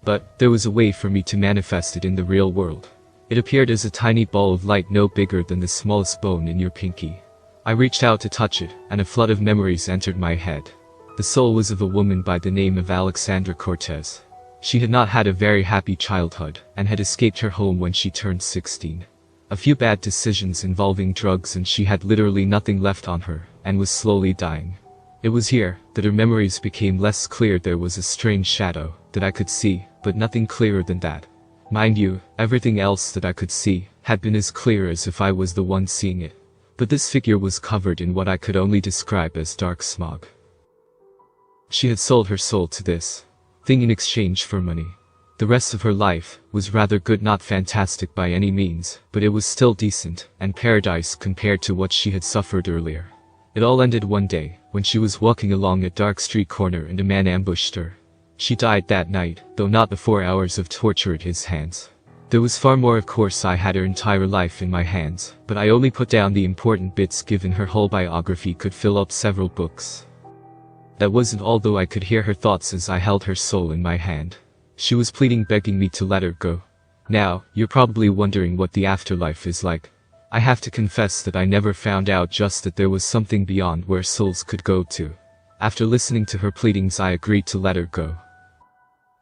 But there was a way for me to manifest it in the real world. It appeared as a tiny ball of light no bigger than the smallest bone in your pinky. I reached out to touch it, and a flood of memories entered my head. The soul was of a woman by the name of Alexandra Cortez. She had not had a very happy childhood, and had escaped her home when she turned 16. A few bad decisions involving drugs and she had literally nothing left on her, and was slowly dying. It was here that her memories became less clear. There was a strange shadow that I could see, but nothing clearer than that. Mind you, everything else that I could see had been as clear as if I was the one seeing it. But this figure was covered in what I could only describe as dark smog. She had sold her soul to this thing in exchange for money. The rest of her life was rather good, not fantastic by any means, but it was still decent, and paradise compared to what she had suffered earlier. It all ended one day, when she was walking along a dark street corner and a man ambushed her. She died that night, though not the 4 hours of torture at his hands. There was far more. Of course, I had her entire life in my hands, but I only put down the important bits, given her whole biography could fill up several books. That wasn't all though. I could hear her thoughts as I held her soul in my hand. She was pleading, begging me to let her go. Now, you're probably wondering what the afterlife is like. I have to confess that I never found out, just that there was something beyond where souls could go to. After listening to her pleadings, I agreed to let her go.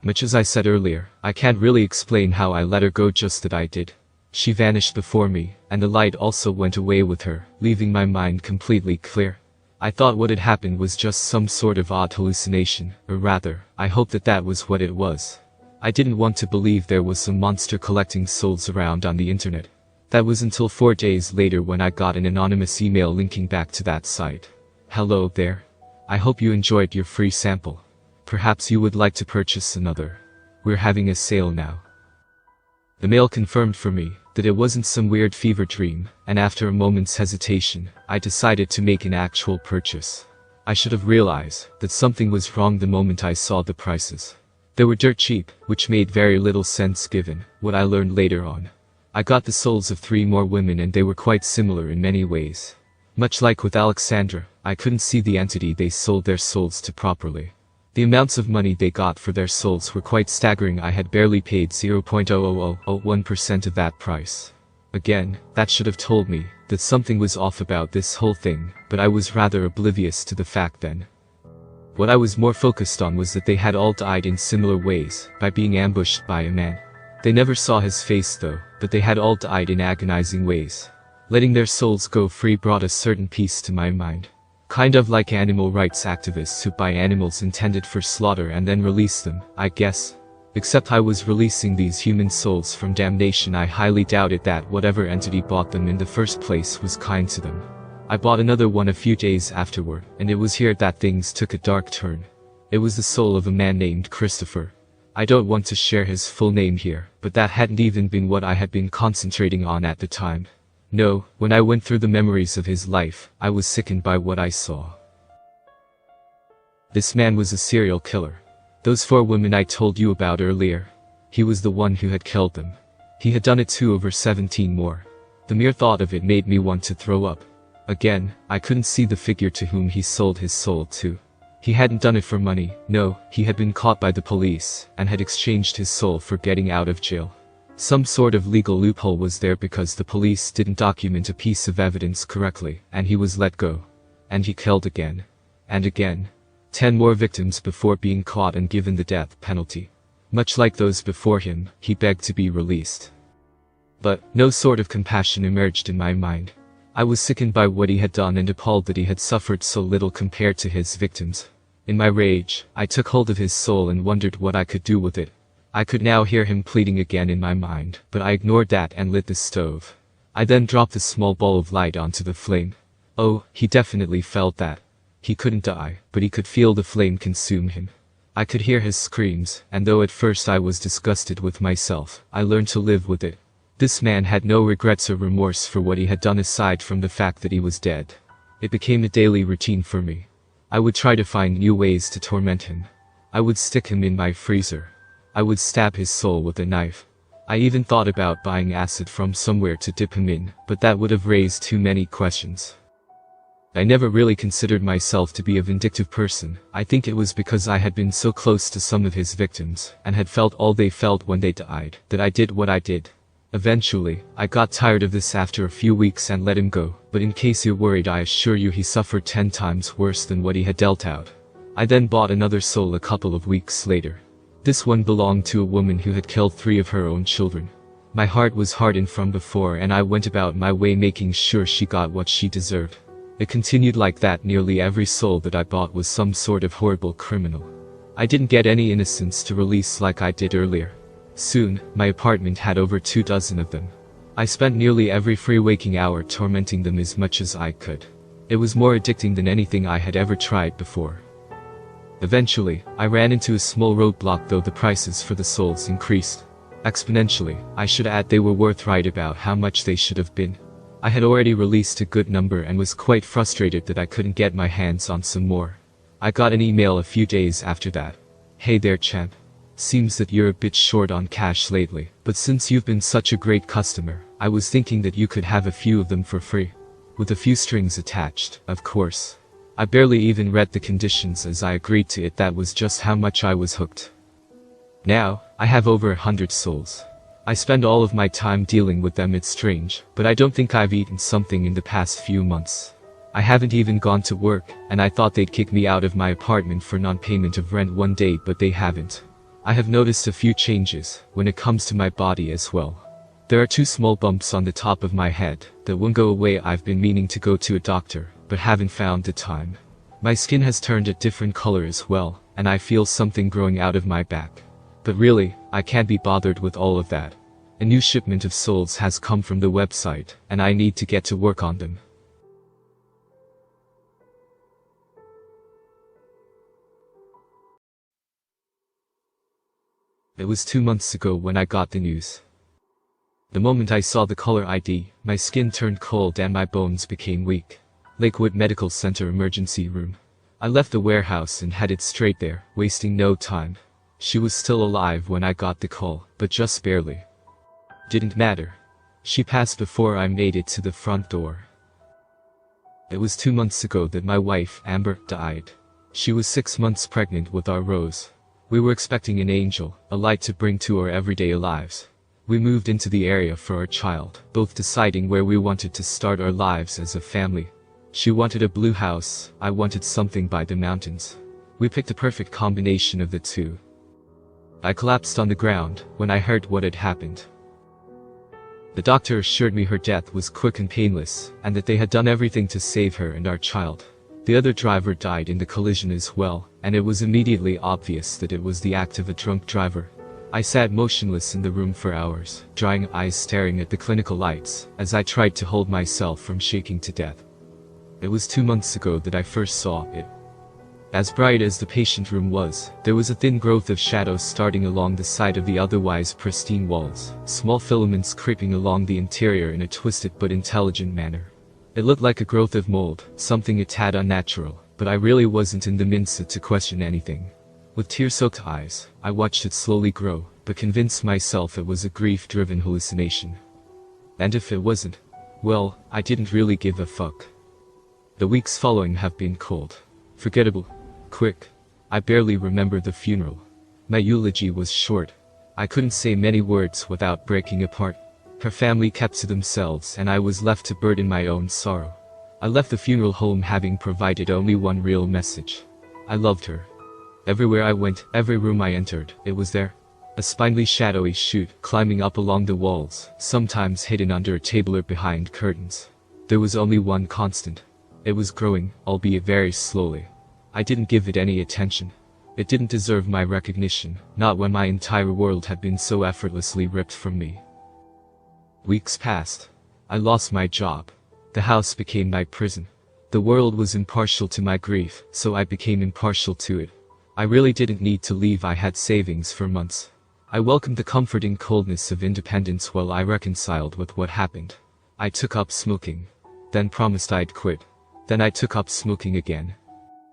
Much as I said earlier, I can't really explain how I let her go, just that I did. She vanished before me, and the light also went away with her, leaving my mind completely clear. I thought what had happened was just some sort of odd hallucination, or rather, I hoped that that was what it was. I didn't want to believe there was some monster collecting souls around on the internet. That was until 4 days later when I got an anonymous email linking back to that site. Hello there. I hope you enjoyed your free sample. Perhaps you would like to purchase another. We're having a sale now. The mail confirmed for me that it wasn't some weird fever dream, and after a moment's hesitation, I decided to make an actual purchase. I should have realized that something was wrong the moment I saw the prices. They were dirt cheap, which made very little sense given what I learned later on. I got the souls of 3 more women, and they were quite similar in many ways. Much like with Alexandra, I couldn't see the entity they sold their souls to properly. The amounts of money they got for their souls were quite staggering. I had barely paid 0.00001% of that price. Again, that should have told me that something was off about this whole thing, but I was rather oblivious to the fact then. What I was more focused on was that they had all died in similar ways, by being ambushed by a man. They never saw his face though, but they had all died in agonizing ways. Letting their souls go free brought a certain peace to my mind. Kind of like animal rights activists who buy animals intended for slaughter and then release them, I guess. Except I was releasing these human souls from damnation. I highly doubted that whatever entity bought them in the first place was kind to them. I bought another one a few days afterward, and it was here that things took a dark turn. It was the soul of a man named Christopher. I don't want to share his full name here, but that hadn't even been what I had been concentrating on at the time. No, when I went through the memories of his life, I was sickened by what I saw. This man was a serial killer. Those 4 women I told you about earlier, he was the one who had killed them. He had done it to over 17 more. The mere thought of it made me want to throw up. Again, I couldn't see the figure to whom he sold his soul to. He hadn't done it for money, no, he had been caught by the police, and had exchanged his soul for getting out of jail. Some sort of legal loophole was there because the police didn't document a piece of evidence correctly, and he was let go. And he killed again. And again. 10 more victims before being caught and given the death penalty. Much like those before him, he begged to be released. But no sort of compassion emerged in my mind. I was sickened by what he had done and appalled that he had suffered so little compared to his victims. In my rage, I took hold of his soul and wondered what I could do with it. I could now hear him pleading again in my mind, but I ignored that and lit the stove. I then dropped a small ball of light onto the flame. Oh, he definitely felt that. He couldn't die, but he could feel the flame consume him. I could hear his screams, and though at first I was disgusted with myself, I learned to live with it. This man had no regrets or remorse for what he had done aside from the fact that he was dead. It became a daily routine for me. I would try to find new ways to torment him. I would stick him in my freezer. I would stab his soul with a knife. I even thought about buying acid from somewhere to dip him in, but that would have raised too many questions. I never really considered myself to be a vindictive person. I think it was because I had been so close to some of his victims, and had felt all they felt when they died, that I did what I did. Eventually, I got tired of this after a few weeks and let him go, but in case you're worried, I assure you he suffered 10 times worse than what he had dealt out. I then bought another soul a couple of weeks later. This one belonged to a woman who had killed 3 of her own children. My heart was hardened from before, and I went about my way making sure she got what she deserved. It continued like that. Nearly every soul that I bought was some sort of horrible criminal. I didn't get any innocents to release like I did earlier. Soon, my apartment had over 24 of them. I spent nearly every free waking hour tormenting them as much as I could. It was more addicting than anything I had ever tried before. Eventually, I ran into a small roadblock, though the prices for the souls increased exponentially. I should add they were worth right about how much they should have been. I had already released a good number and was quite frustrated that I couldn't get my hands on some more. I got an email a few days after that. Hey there champ. Seems that you're a bit short on cash lately, but since you've been such a great customer, I was thinking that you could have a few of them for free. With a few strings attached, of course. I barely even read the conditions as I agreed to it. That was just how much I was hooked. Now, I have over 100 souls. I spend all of my time dealing with them. It's strange, but I don't think I've eaten something in the past few months. I haven't even gone to work, and I thought they'd kick me out of my apartment for non-payment of rent one day, but they haven't. I have noticed a few changes when it comes to my body as well. There are 2 small bumps on the top of my head that won't go away. I've been meaning to go to a doctor, but haven't found the time. My skin has turned a different color as well, and I feel something growing out of my back. But really, I can't be bothered with all of that. A new shipment of souls has come from the website, and I need to get to work on them. It was 2 months ago when I got the news. The moment I saw the caller ID, my skin turned cold and my bones became weak. Lakewood Medical Center emergency room. I left the warehouse and headed straight there, wasting no time. She was still alive when I got the call, but just barely. Didn't matter. She passed before I made it to the front door. It was 2 months ago that my wife, Amber, died. She was 6 months pregnant with our Rose. We were expecting an angel, a light to bring to our everyday lives. We moved into the area for our child, both deciding where we wanted to start our lives as a family. She wanted a blue house, I wanted something by the mountains. We picked a perfect combination of the two. I collapsed on the ground when I heard what had happened. The doctor assured me her death was quick and painless, and that they had done everything to save her and our child. The other driver died in the collision as well, and it was immediately obvious that it was the act of a drunk driver. I sat motionless in the room for hours, drying eyes staring at the clinical lights, as I tried to hold myself from shaking to death. It was 2 months ago that I first saw it. As bright as the patient room was, there was a thin growth of shadows starting along the side of the otherwise pristine walls, small filaments creeping along the interior in a twisted but intelligent manner. It looked like a growth of mold, something a tad unnatural, but I really wasn't in the mindset to question anything. With tear-soaked eyes, I watched it slowly grow, but convinced myself it was a grief-driven hallucination. And if it wasn't, well, I didn't really give a fuck. The weeks following have been cold, forgettable, quick. I barely remember the funeral. My eulogy was short. I couldn't say many words without breaking apart. Her family kept to themselves and I was left to burden my own sorrow. I left the funeral home having provided only one real message. I loved her. Everywhere I went, every room I entered, it was there. A spindly shadowy shoot climbing up along the walls, sometimes hidden under a table or behind curtains. There was only one constant. It was growing, albeit very slowly. I didn't give it any attention. It didn't deserve my recognition, not when my entire world had been so effortlessly ripped from me. Weeks passed. I lost my job. The house became my prison. The world was impartial to my grief, so I became impartial to it. I really didn't need to leave. I had savings for months. I welcomed the comforting coldness of independence while I reconciled with what happened. I took up smoking, then promised I'd quit. Then I took up smoking again.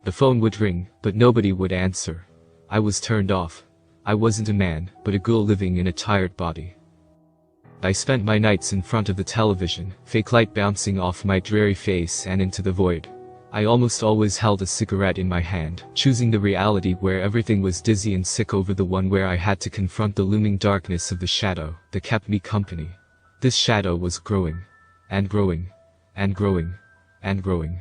The phone would ring, but nobody would answer. I was turned off. I wasn't a man, but a ghoul living in a tired body. I spent my nights in front of the television, fake light bouncing off my dreary face and into the void. I almost always held a cigarette in my hand, choosing the reality where everything was dizzy and sick over the one where I had to confront the looming darkness of the shadow that kept me company. This shadow was growing, and growing, and growing, and growing.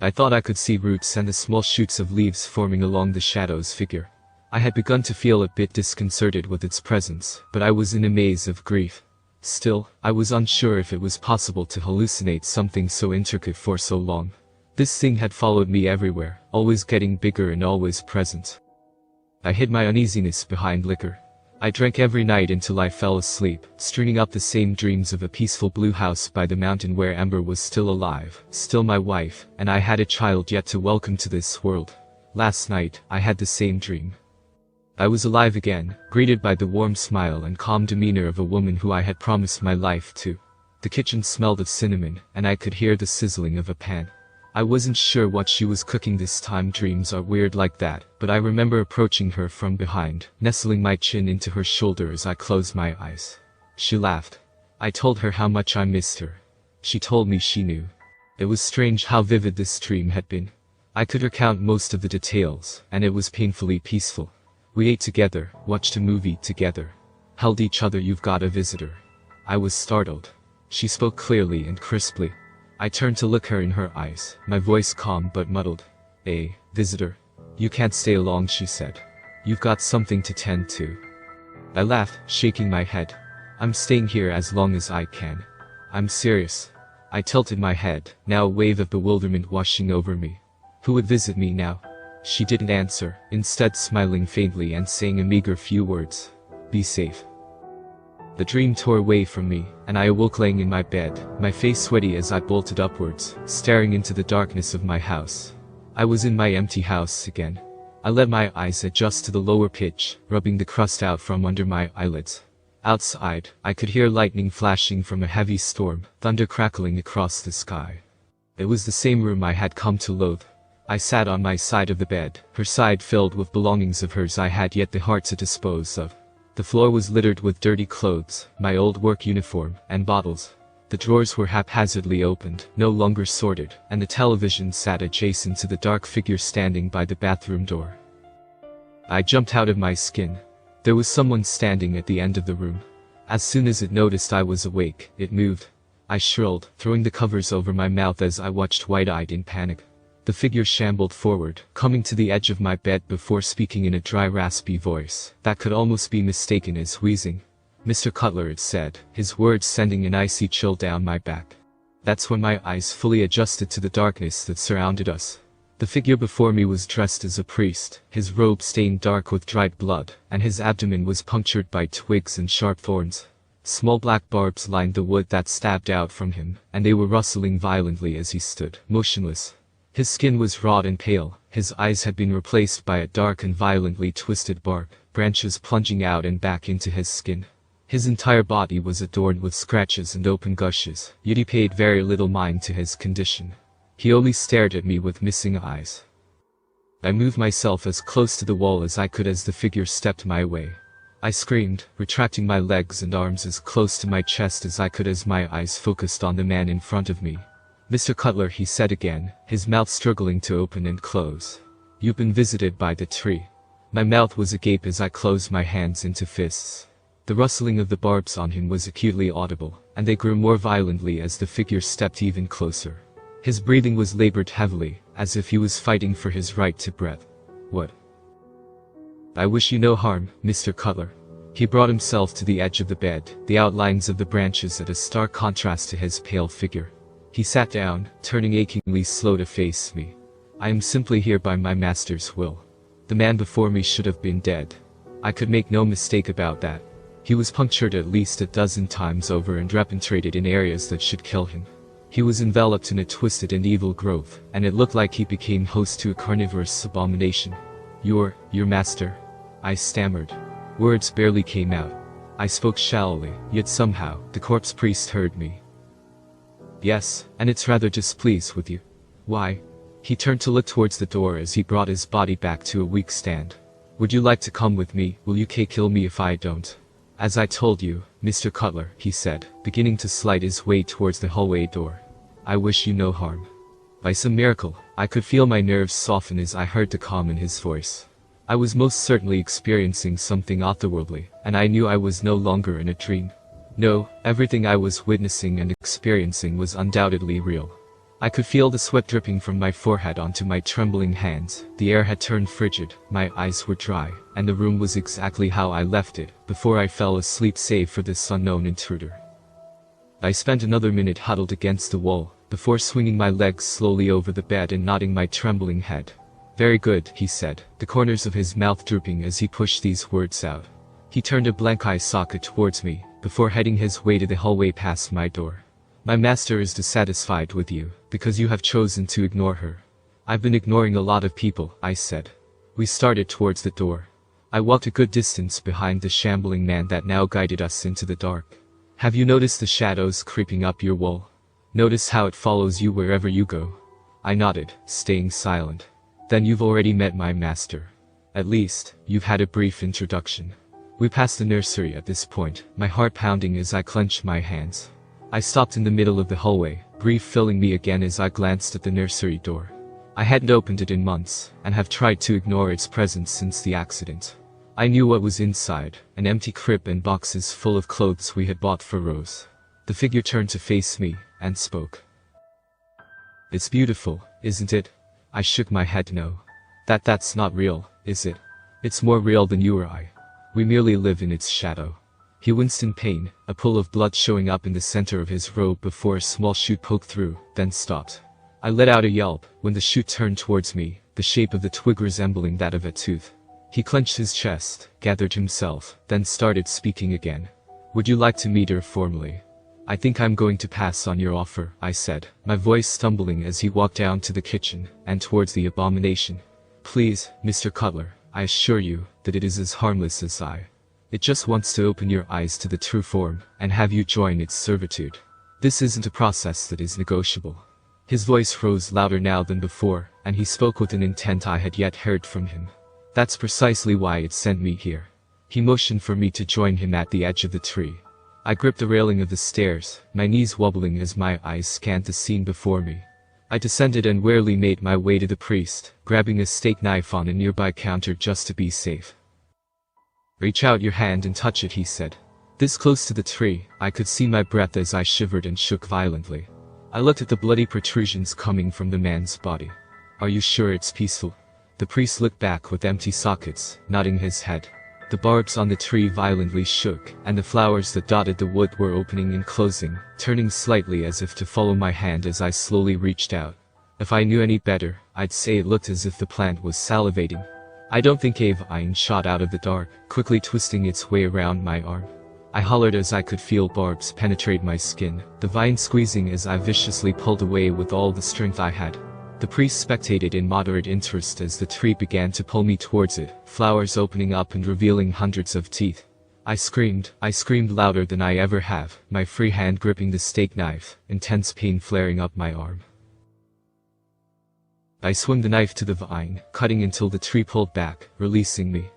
I thought I could see roots and the small shoots of leaves forming along the shadow's figure. I had begun to feel a bit disconcerted with its presence, but I was in a maze of grief. Still, I was unsure if it was possible to hallucinate something so intricate for so long. This thing had followed me everywhere, always getting bigger and always present. I hid my uneasiness behind liquor. I drank every night until I fell asleep, stringing up the same dreams of a peaceful blue house by the mountain where Amber was still alive, still my wife, and I had a child yet to welcome to this world. Last night, I had the same dream. I was alive again, greeted by the warm smile and calm demeanor of a woman who I had promised my life to. The kitchen smelled of cinnamon, and I could hear the sizzling of a pan. I wasn't sure what she was cooking this time. Dreams are weird like that, but I remember approaching her from behind, nestling my chin into her shoulder as I closed my eyes. She laughed. I told her how much I missed her. She told me she knew. It was strange how vivid this dream had been. I could recount most of the details, and it was painfully peaceful. We ate together, watched a movie together, held each other. You've got a visitor. I was startled. She spoke clearly and crisply. I turned to look her in her eyes, my voice calm but muddled. A visitor? You can't stay long, she said. You've got something to tend to. I laughed, shaking my head. I'm staying here as long as I can. I'm serious. I tilted my head, now a wave of bewilderment washing over me. Who would visit me now? She didn't answer, instead smiling faintly and saying a meager few words. Be safe. The dream tore away from me, and I awoke laying in my bed, my face sweaty as I bolted upwards, staring into the darkness of my house. I was in my empty house again. I let my eyes adjust to the lower pitch, rubbing the crust out from under my eyelids. Outside, I could hear lightning flashing from a heavy storm, thunder crackling across the sky. It was the same room I had come to loathe. I sat on my side of the bed, her side filled with belongings of hers I had yet the heart to dispose of. The floor was littered with dirty clothes, my old work uniform, and bottles. The drawers were haphazardly opened, no longer sorted, and the television sat adjacent to the dark figure standing by the bathroom door. I jumped out of my skin. There was someone standing at the end of the room. As soon as it noticed I was awake, it moved. I shrilled, throwing the covers over my mouth as I watched wide-eyed in panic. The figure shambled forward, coming to the edge of my bed before speaking in a dry, raspy voice that could almost be mistaken as wheezing. Mr. Cutler, it said, his words sending an icy chill down my back. That's when my eyes fully adjusted to the darkness that surrounded us. The figure before me was dressed as a priest, his robe stained dark with dried blood, and his abdomen was punctured by twigs and sharp thorns. Small black barbs lined the wood that stabbed out from him, and they were rustling violently as he stood, motionless. His skin was raw and pale, his eyes had been replaced by a dark and violently twisted bark, branches plunging out and back into his skin. His entire body was adorned with scratches and open gushes, yet he paid very little mind to his condition. He only stared at me with missing eyes. I moved myself as close to the wall as I could as the figure stepped my way. I screamed, retracting my legs and arms as close to my chest as I could as my eyes focused on the man in front of me. Mr. Cutler, he said again, his mouth struggling to open and close. You've been visited by the tree. My mouth was agape as I closed my hands into fists. The rustling of the barbs on him was acutely audible, and they grew more violently as the figure stepped even closer. His breathing was labored heavily, as if he was fighting for his right to breath. What? I wish you no harm, Mr. Cutler. He brought himself to the edge of the bed, the outlines of the branches at a stark contrast to his pale figure. He sat down, turning achingly slow to face me. I am simply here by my master's will. The man before me should have been dead. I could make no mistake about that. He was punctured at least a dozen times over and repenetrated in areas that should kill him. He was enveloped in a twisted and evil growth, and it looked like he became host to a carnivorous abomination. Your master? I stammered. Words barely came out. I spoke shallowly, yet somehow, the corpse priest heard me. Yes, and it's rather displeased with you. Why? He turned to look towards the door as he brought his body back to a weak stand. Would you like to come with me? Will you kill me if I don't? As I told you, Mr. Cutler, he said, beginning to slide his way towards the hallway door. I wish you no harm. By some miracle, I could feel my nerves soften as I heard the calm in his voice. I was most certainly experiencing something otherworldly, and I knew I was no longer in a dream. No, everything I was witnessing and experiencing was undoubtedly real. I could feel the sweat dripping from my forehead onto my trembling hands, the air had turned frigid, my eyes were dry, and the room was exactly how I left it, before I fell asleep save for this unknown intruder. I spent another minute huddled against the wall, before swinging my legs slowly over the bed and nodding my trembling head. Very good, he said, the corners of his mouth drooping as he pushed these words out. He turned a blank eye socket towards me, before heading his way to the hallway past my door. My master is dissatisfied with you, because you have chosen to ignore her. I've been ignoring a lot of people, I said. We started towards the door. I walked a good distance behind the shambling man that now guided us into the dark. Have you noticed the shadows creeping up your wall? Notice how it follows you wherever you go? I nodded, staying silent. Then you've already met my master. At least, you've had a brief introduction. We passed the nursery at this point, my heart pounding as I clenched my hands. I stopped in the middle of the hallway, grief filling me again as I glanced at the nursery door. I hadn't opened it in months, and have tried to ignore its presence since the accident. I knew what was inside, an empty crib and boxes full of clothes we had bought for Rose. The figure turned to face me, and spoke. It's beautiful, isn't it? I shook my head no. That's not real, is it? It's more real than you or I. We merely live in its shadow. He winced in pain, a pool of blood showing up in the center of his robe before a small shoot poked through, then stopped. I let out a yelp when the shoot turned towards me, the shape of the twig resembling that of a tooth. He clenched his chest, gathered himself, then started speaking again. Would you like to meet her formally? I think I'm going to pass on your offer, I said, my voice stumbling as he walked down to the kitchen, and towards the abomination. Please, Mr. Cutler, I assure you that it is as harmless as I. It just wants to open your eyes to the true form, and have you join its servitude. This isn't a process that is negotiable. His voice rose louder now than before, and he spoke with an intent I had yet heard from him. That's precisely why it sent me here. He motioned for me to join him at the edge of the tree. I gripped the railing of the stairs, my knees wobbling as my eyes scanned the scene before me. I descended and warily made my way to the priest, grabbing a steak knife on a nearby counter just to be safe. Reach out your hand and touch it, he said. This close to the tree, I could see my breath as I shivered and shook violently. I looked at the bloody protrusions coming from the man's body. Are you sure it's peaceful? The priest looked back with empty sockets, nodding his head. The barbs on the tree violently shook, and the flowers that dotted the wood were opening and closing, turning slightly as if to follow my hand as I slowly reached out. If I knew any better, I'd say it looked as if the plant was salivating. I don't think a vine shot out of the dark, quickly twisting its way around my arm. I hollered as I could feel barbs penetrate my skin, the vine squeezing as I viciously pulled away with all the strength I had. The priest spectated in moderate interest as the tree began to pull me towards it, flowers opening up and revealing hundreds of teeth. I screamed louder than I ever have, my free hand gripping the steak knife, intense pain flaring up my arm. I swung the knife to the vine, cutting until the tree pulled back, releasing me.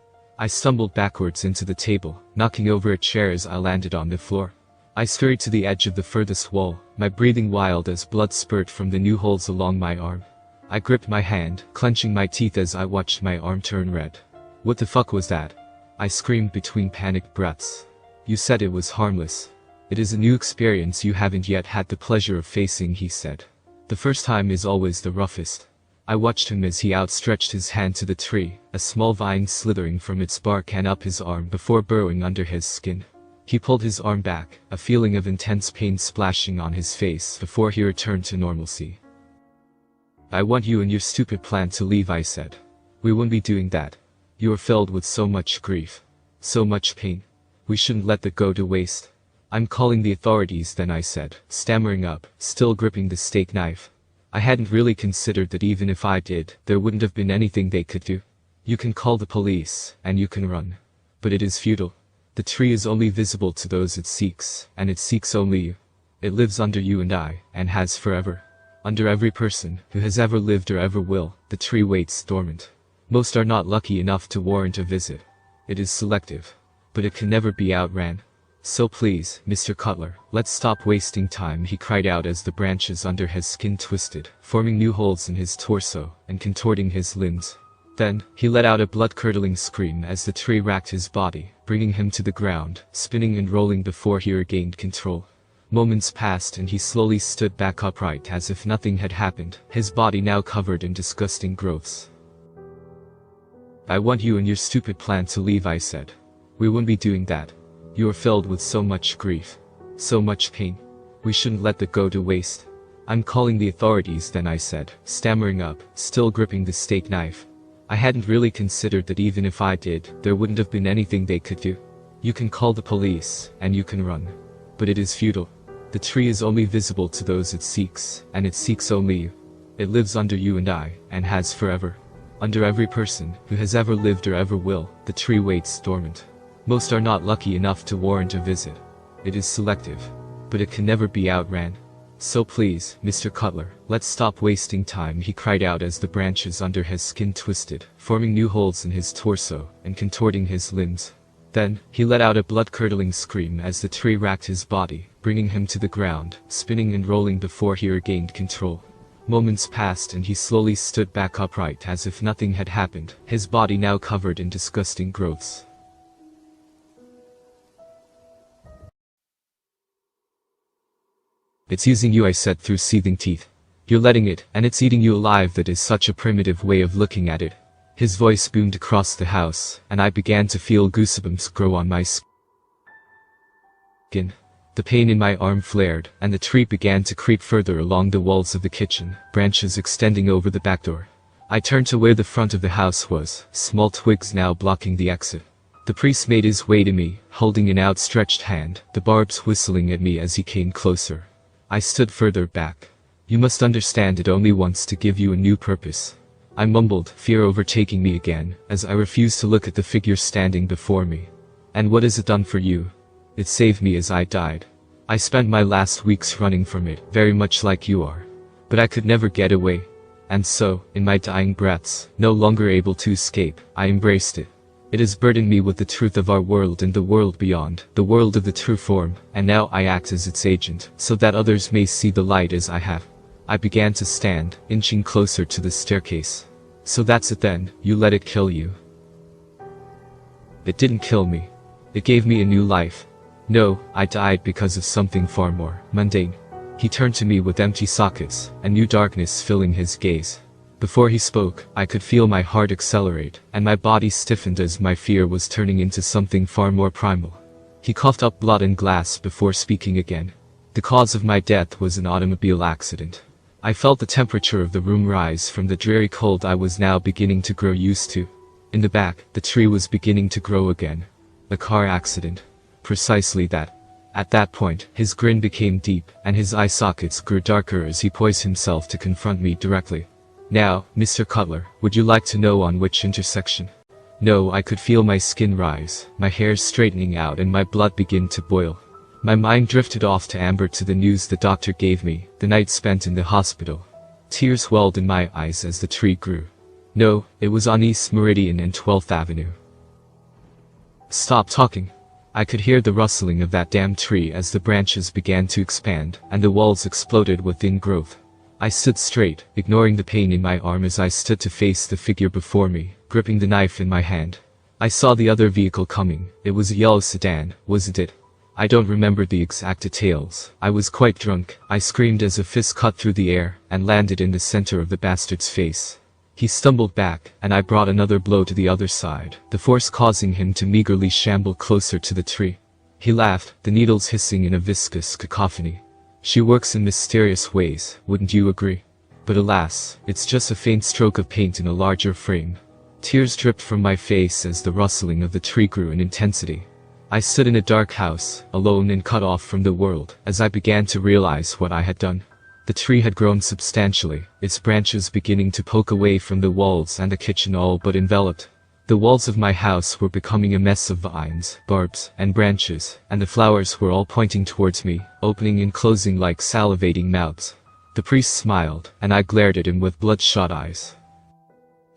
I stumbled backwards into the table, knocking over a chair as I landed on the floor. I scurried to the edge of the furthest wall, my breathing wild as blood spurted from the new holes along my arm. I gripped my hand, clenching my teeth as I watched my arm turn red. What the fuck was that? I screamed between panicked breaths. You said it was harmless. It is a new experience you haven't yet had the pleasure of facing, he said. The first time is always the roughest. I watched him as he outstretched his hand to the tree, a small vine slithering from its bark and up his arm before burrowing under his skin. He pulled his arm back, a feeling of intense pain splashing on his face before he returned to normalcy. I want you and your stupid plan to leave, I said. We won't be doing that. You are filled with so much grief. So much pain. We shouldn't let that go to waste. I'm calling the authorities then, I said, stammering up, still gripping the steak knife. I hadn't really considered that even if I did, there wouldn't have been anything they could do. You can call the police, and you can run. But it is futile. The tree is only visible to those it seeks, and it seeks only you. It lives under you and I, and has forever. Under every person who has ever lived or ever will, the tree waits dormant. Most are not lucky enough to warrant a visit. It is selective. But it can never be outran. So please, Mr. Cutler, let's stop wasting time, he cried out as the branches under his skin twisted, forming new holes in his torso, and contorting his limbs. Then, he let out a blood-curdling scream as the tree racked his body, bringing him to the ground, spinning and rolling before he regained control. Moments passed and he slowly stood back upright as if nothing had happened, his body now covered in disgusting growths. I want you and your stupid plan to leave, I said. We won't be doing that. You are filled with so much grief. So much pain. We shouldn't let that go to waste. I'm calling the authorities then, I said, stammering up, still gripping the steak knife. I hadn't really considered that even if I did, there wouldn't have been anything they could do. You can call the police, and you can run. But it is futile. The tree is only visible to those it seeks, and it seeks only you. It lives under you and I, and has forever. Under every person who has ever lived or ever will, the tree waits dormant. Most are not lucky enough to warrant a visit. It is selective, but it can never be outran. So please, Mr. Cutler, let's stop wasting time, he cried out as the branches under his skin twisted, forming new holes in his torso, and contorting his limbs. Then, he let out a blood-curdling scream as the tree racked his body, bringing him to the ground, spinning and rolling before he regained control. Moments passed and he slowly stood back upright as if nothing had happened, his body now covered in disgusting growths. It's using you, I said through seething teeth. You're letting it, and it's eating you alive. That is such a primitive way of looking at it. His voice boomed across the house, and I began to feel goosebumps grow on my skin. The pain in my arm flared, and the tree began to creep further along the walls of the kitchen, branches extending over the back door. I turned to where the front of the house was, small twigs now blocking the exit. The priest made his way to me, holding an outstretched hand, the barbs whistling at me as he came closer. I stood further back. You must understand, it only wants to give you a new purpose. I mumbled, fear overtaking me again, as I refused to look at the figure standing before me. And what has it done for you? It saved me as I died. I spent my last weeks running from it, very much like you are. But I could never get away. And so, in my dying breaths, no longer able to escape, I embraced it. It has burdened me with the truth of our world and the world beyond, the world of the true form, and now I act as its agent, so that others may see the light as I have. I began to stand, inching closer to the staircase. So that's it then, you let it kill you. It didn't kill me. It gave me a new life. No, I died because of something far more mundane. He turned to me with empty sockets, a new darkness filling his gaze. Before he spoke, I could feel my heart accelerate, and my body stiffened as my fear was turning into something far more primal. He coughed up blood and glass before speaking again. The cause of my death was an automobile accident. I felt the temperature of the room rise from the dreary cold I was now beginning to grow used to. In the back, the tree was beginning to grow again. A car accident. Precisely that. At that point, his grin became deep, and his eye sockets grew darker as he poised himself to confront me directly. Now, Mr. Cutler, would you like to know on which intersection? No, I could feel my skin rise, my hair straightening out and my blood begin to boil. My mind drifted off to amber, to the news the doctor gave me, the night spent in the hospital. Tears welled in my eyes as the tree grew. No, it was on East Meridian and 12th Avenue. Stop talking. I could hear the rustling of that damn tree as the branches began to expand, and the walls exploded with ingrowth. I stood straight, ignoring the pain in my arm as I stood to face the figure before me, gripping the knife in my hand. I saw the other vehicle coming. It was a yellow sedan, wasn't it? I don't remember the exact details. I was quite drunk. I screamed as a fist cut through the air, and landed in the center of the bastard's face. He stumbled back, and I brought another blow to the other side, the force causing him to meagerly shamble closer to the tree. He laughed, the needles hissing in a viscous cacophony. She works in mysterious ways, wouldn't you agree? But alas, it's just a faint stroke of paint in a larger frame. Tears dripped from my face as the rustling of the tree grew in intensity. I stood in a dark house, alone and cut off from the world, as I began to realize what I had done. The tree had grown substantially, its branches beginning to poke away from the walls and the kitchen all but enveloped. The walls of my house were becoming a mess of vines, barbs, and branches, and the flowers were all pointing towards me, opening and closing like salivating mouths. The priest smiled, and I glared at him with bloodshot eyes.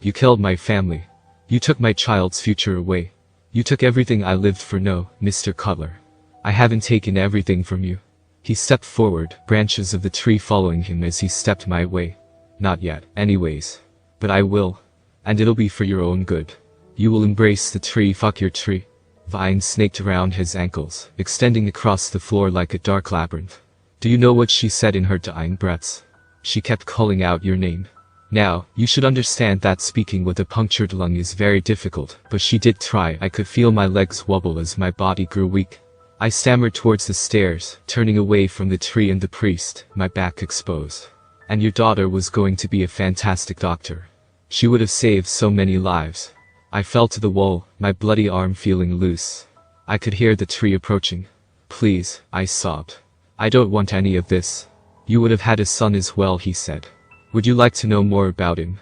You killed my family. You took my child's future away. You took everything I lived for. No, Mr. Cutler. I haven't taken everything from you. He stepped forward, branches of the tree following him as he stepped my way. Not yet, anyways. But I will. And it'll be for your own good. You will embrace the tree. Fuck your tree. Vines snaked around his ankles, extending across the floor like a dark labyrinth. Do you know what she said in her dying breaths? She kept calling out your name. Now, you should understand that speaking with a punctured lung is very difficult, but she did try. I could feel my legs wobble as my body grew weak. I stammered towards the stairs, turning away from the tree and the priest, my back exposed. And your daughter was going to be a fantastic doctor. She would have saved so many lives. I fell to the wall, my bloody arm feeling loose. I could hear the tree approaching. Please, I sobbed. I don't want any of this. You would have had a son as well, he said. Would you like to know more about him?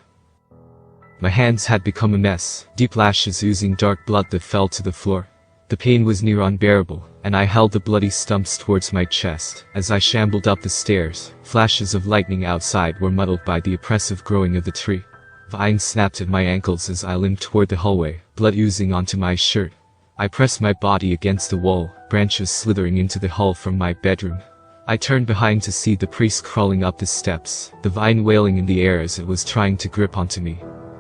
My hands had become a mess, deep lashes oozing dark blood that fell to the floor. The pain was near unbearable, and I held the bloody stumps towards my chest. As I shambled up the stairs, flashes of lightning outside were muddled by the oppressive growing of the tree. Vines snapped at my ankles as I limped toward the hallway, blood oozing onto my shirt. I pressed my body against the wall, branches slithering into the hall from my bedroom. I turned behind to see the priest crawling up the steps, the vine wailing in the air as it was trying to grip onto me.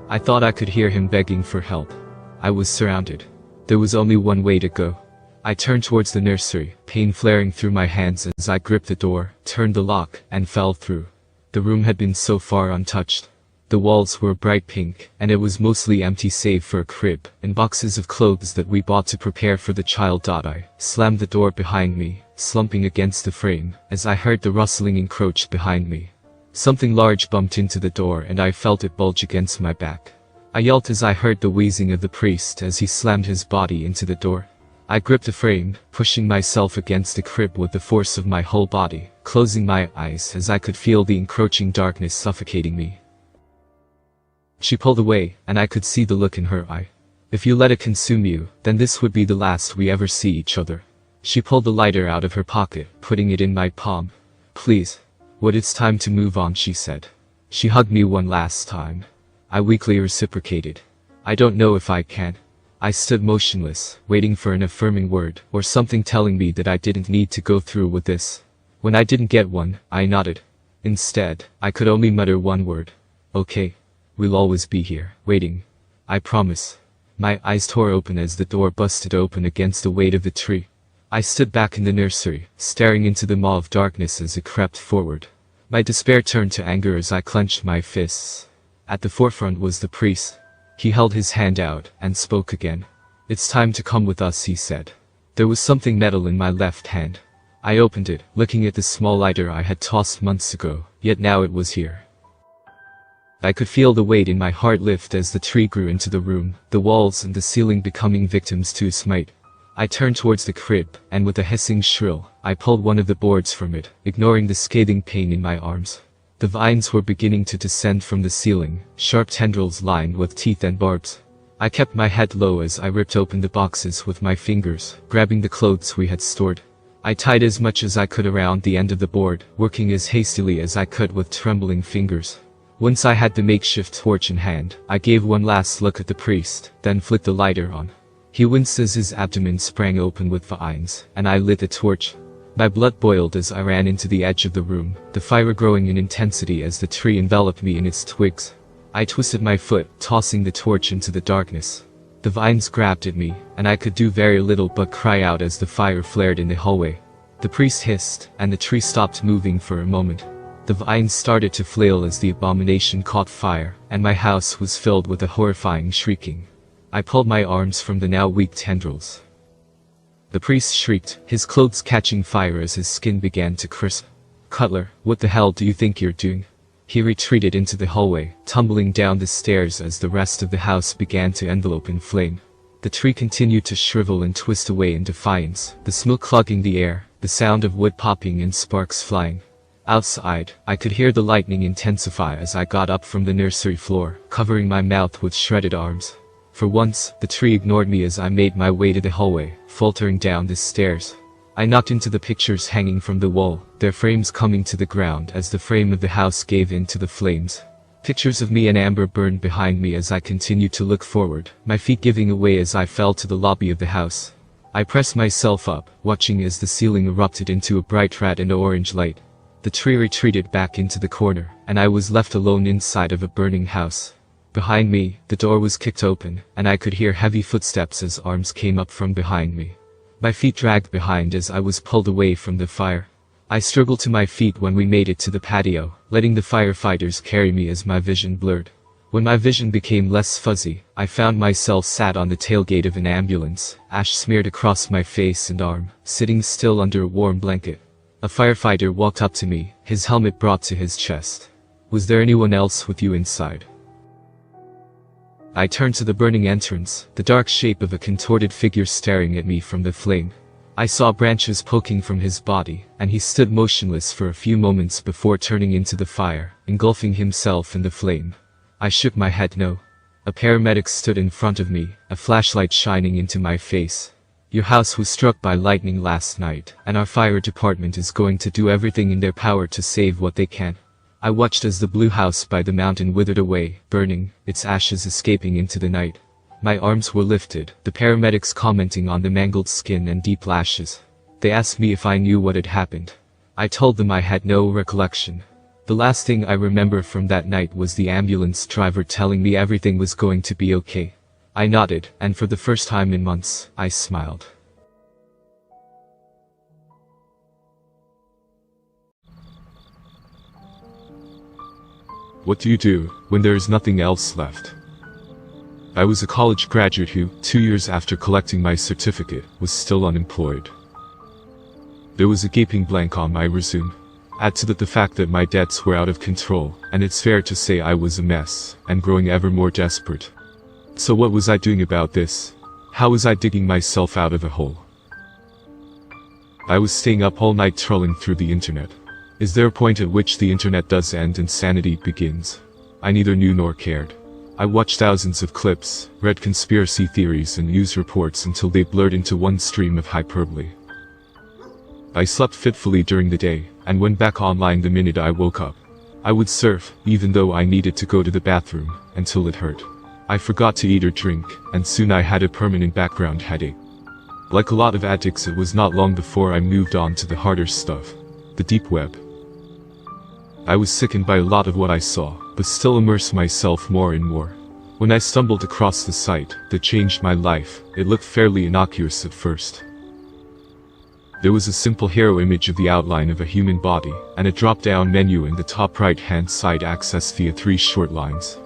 I thought I could hear him begging for help. I was surrounded. There was only one way to go. I turned towards the nursery, pain flaring through my hands as I gripped the door, turned the lock, and fell through. The room had been so far untouched. The walls were bright pink, and it was mostly empty save for a crib and boxes of clothes that we bought to prepare for the child. I slammed the door behind me, slumping against the frame, as I heard the rustling encroach behind me. Something large bumped into the door and I felt it bulge against my back. I yelped as I heard the wheezing of the priest as he slammed his body into the door. I gripped the frame, pushing myself against the crib with the force of my whole body, closing my eyes as I could feel the encroaching darkness suffocating me. She pulled away, and I could see the look in her eye. If you let it consume you, then this would be the last we ever see each other. She pulled the lighter out of her pocket, putting it in my palm. Please. What, it's time to move on, she said. She hugged me one last time. I weakly reciprocated. I don't know if I can. I stood motionless, waiting for an affirming word, or something telling me that I didn't need to go through with this. When I didn't get one, I nodded. Instead, I could only mutter one word. Okay. We'll always be here, waiting. I promise. My eyes tore open as the door busted open against the weight of the tree. I stood back in the nursery, staring into the maw of darkness as it crept forward. My despair turned to anger as I clenched my fists. At the forefront was the priest. He held his hand out and spoke again. It's time to come with us, he said. There was something metal in my left hand. I opened it, looking at the small lighter I had tossed months ago, yet now it was here. I could feel the weight in my heart lift as the tree grew into the room, the walls and the ceiling becoming victims to its might. I turned towards the crib, and with a hissing shrill, I pulled one of the boards from it, ignoring the scathing pain in my arms. The vines were beginning to descend from the ceiling, sharp tendrils lined with teeth and barbs. I kept my head low as I ripped open the boxes with my fingers, grabbing the clothes we had stored. I tied as much as I could around the end of the board, working as hastily as I could with trembling fingers. Once I had the makeshift torch in hand, I gave one last look at the priest, then flicked the lighter on. He winced as his abdomen sprang open with vines, and I lit the torch. My blood boiled as I ran into the edge of the room, the fire growing in intensity as the tree enveloped me in its twigs. I twisted my foot, tossing the torch into the darkness. The vines grabbed at me, and I could do very little but cry out as the fire flared in the hallway. The priest hissed, and the tree stopped moving for a moment. The vines started to flail as the abomination caught fire, and my house was filled with a horrifying shrieking. I pulled my arms from the now weak tendrils. The priest shrieked, his clothes catching fire as his skin began to crisp. Cutler, what the hell do you think you're doing? He retreated into the hallway, tumbling down the stairs as the rest of the house began to envelop in flame. The tree continued to shrivel and twist away in defiance, the smoke clogging the air, the sound of wood popping and sparks flying. Outside, I could hear the lightning intensify as I got up from the nursery floor, covering my mouth with shredded arms. For once, the tree ignored me as I made my way to the hallway, faltering down the stairs. I knocked into the pictures hanging from the wall, their frames coming to the ground as the frame of the house gave in to the flames. Pictures of me and Amber burned behind me as I continued to look forward, my feet giving away as I fell to the lobby of the house. I pressed myself up, watching as the ceiling erupted into a bright red and orange light. The tree retreated back into the corner, and I was left alone inside of a burning house. Behind me, the door was kicked open, and I could hear heavy footsteps as arms came up from behind me. My feet dragged behind as I was pulled away from the fire. I struggled to my feet when we made it to the patio, letting the firefighters carry me as my vision blurred. When my vision became less fuzzy, I found myself sat on the tailgate of an ambulance, ash smeared across my face and arm, sitting still under a warm blanket. A firefighter walked up to me, his helmet brought to his chest. Was there anyone else with you inside? I turned to the burning entrance, the dark shape of a contorted figure staring at me from the flame. I saw branches poking from his body, and he stood motionless for a few moments before turning into the fire, engulfing himself in the flame. I shook my head no. A paramedic stood in front of me, a flashlight shining into my face. Your house was struck by lightning last night, and our fire department is going to do everything in their power to save what they can. I watched as the blue house by the mountain withered away, burning, its ashes escaping into the night. My arms were lifted, the paramedics commenting on the mangled skin and deep lashes. They asked me if I knew what had happened. I told them I had no recollection. The last thing I remember from that night was the ambulance driver telling me everything was going to be okay. I nodded, and for the first time in months, I smiled. What do you do when there is nothing else left? I was a college graduate who, 2 years after collecting my certificate, was still unemployed. There was a gaping blank on my resume. Add to that the fact that my debts were out of control, and it's fair to say I was a mess, and growing ever more desperate. So what was I doing about this? How was I digging myself out of a hole? I was staying up all night trolling through the internet. Is there a point at which the internet does end and sanity begins? I neither knew nor cared. I watched thousands of clips, read conspiracy theories and news reports until they blurred into one stream of hyperbole. I slept fitfully during the day, and went back online the minute I woke up. I would surf, even though I needed to go to the bathroom, until it hurt. I forgot to eat or drink, and soon I had a permanent background headache. Like a lot of addicts, it was not long before I moved on to the harder stuff, the deep web. I was sickened by a lot of what I saw, but still immersed myself more and more. When I stumbled across the site that changed my life, it looked fairly innocuous at first. There was a simple hero image of the outline of a human body, and a drop-down menu in the top right-hand side accessed via 3 short lines.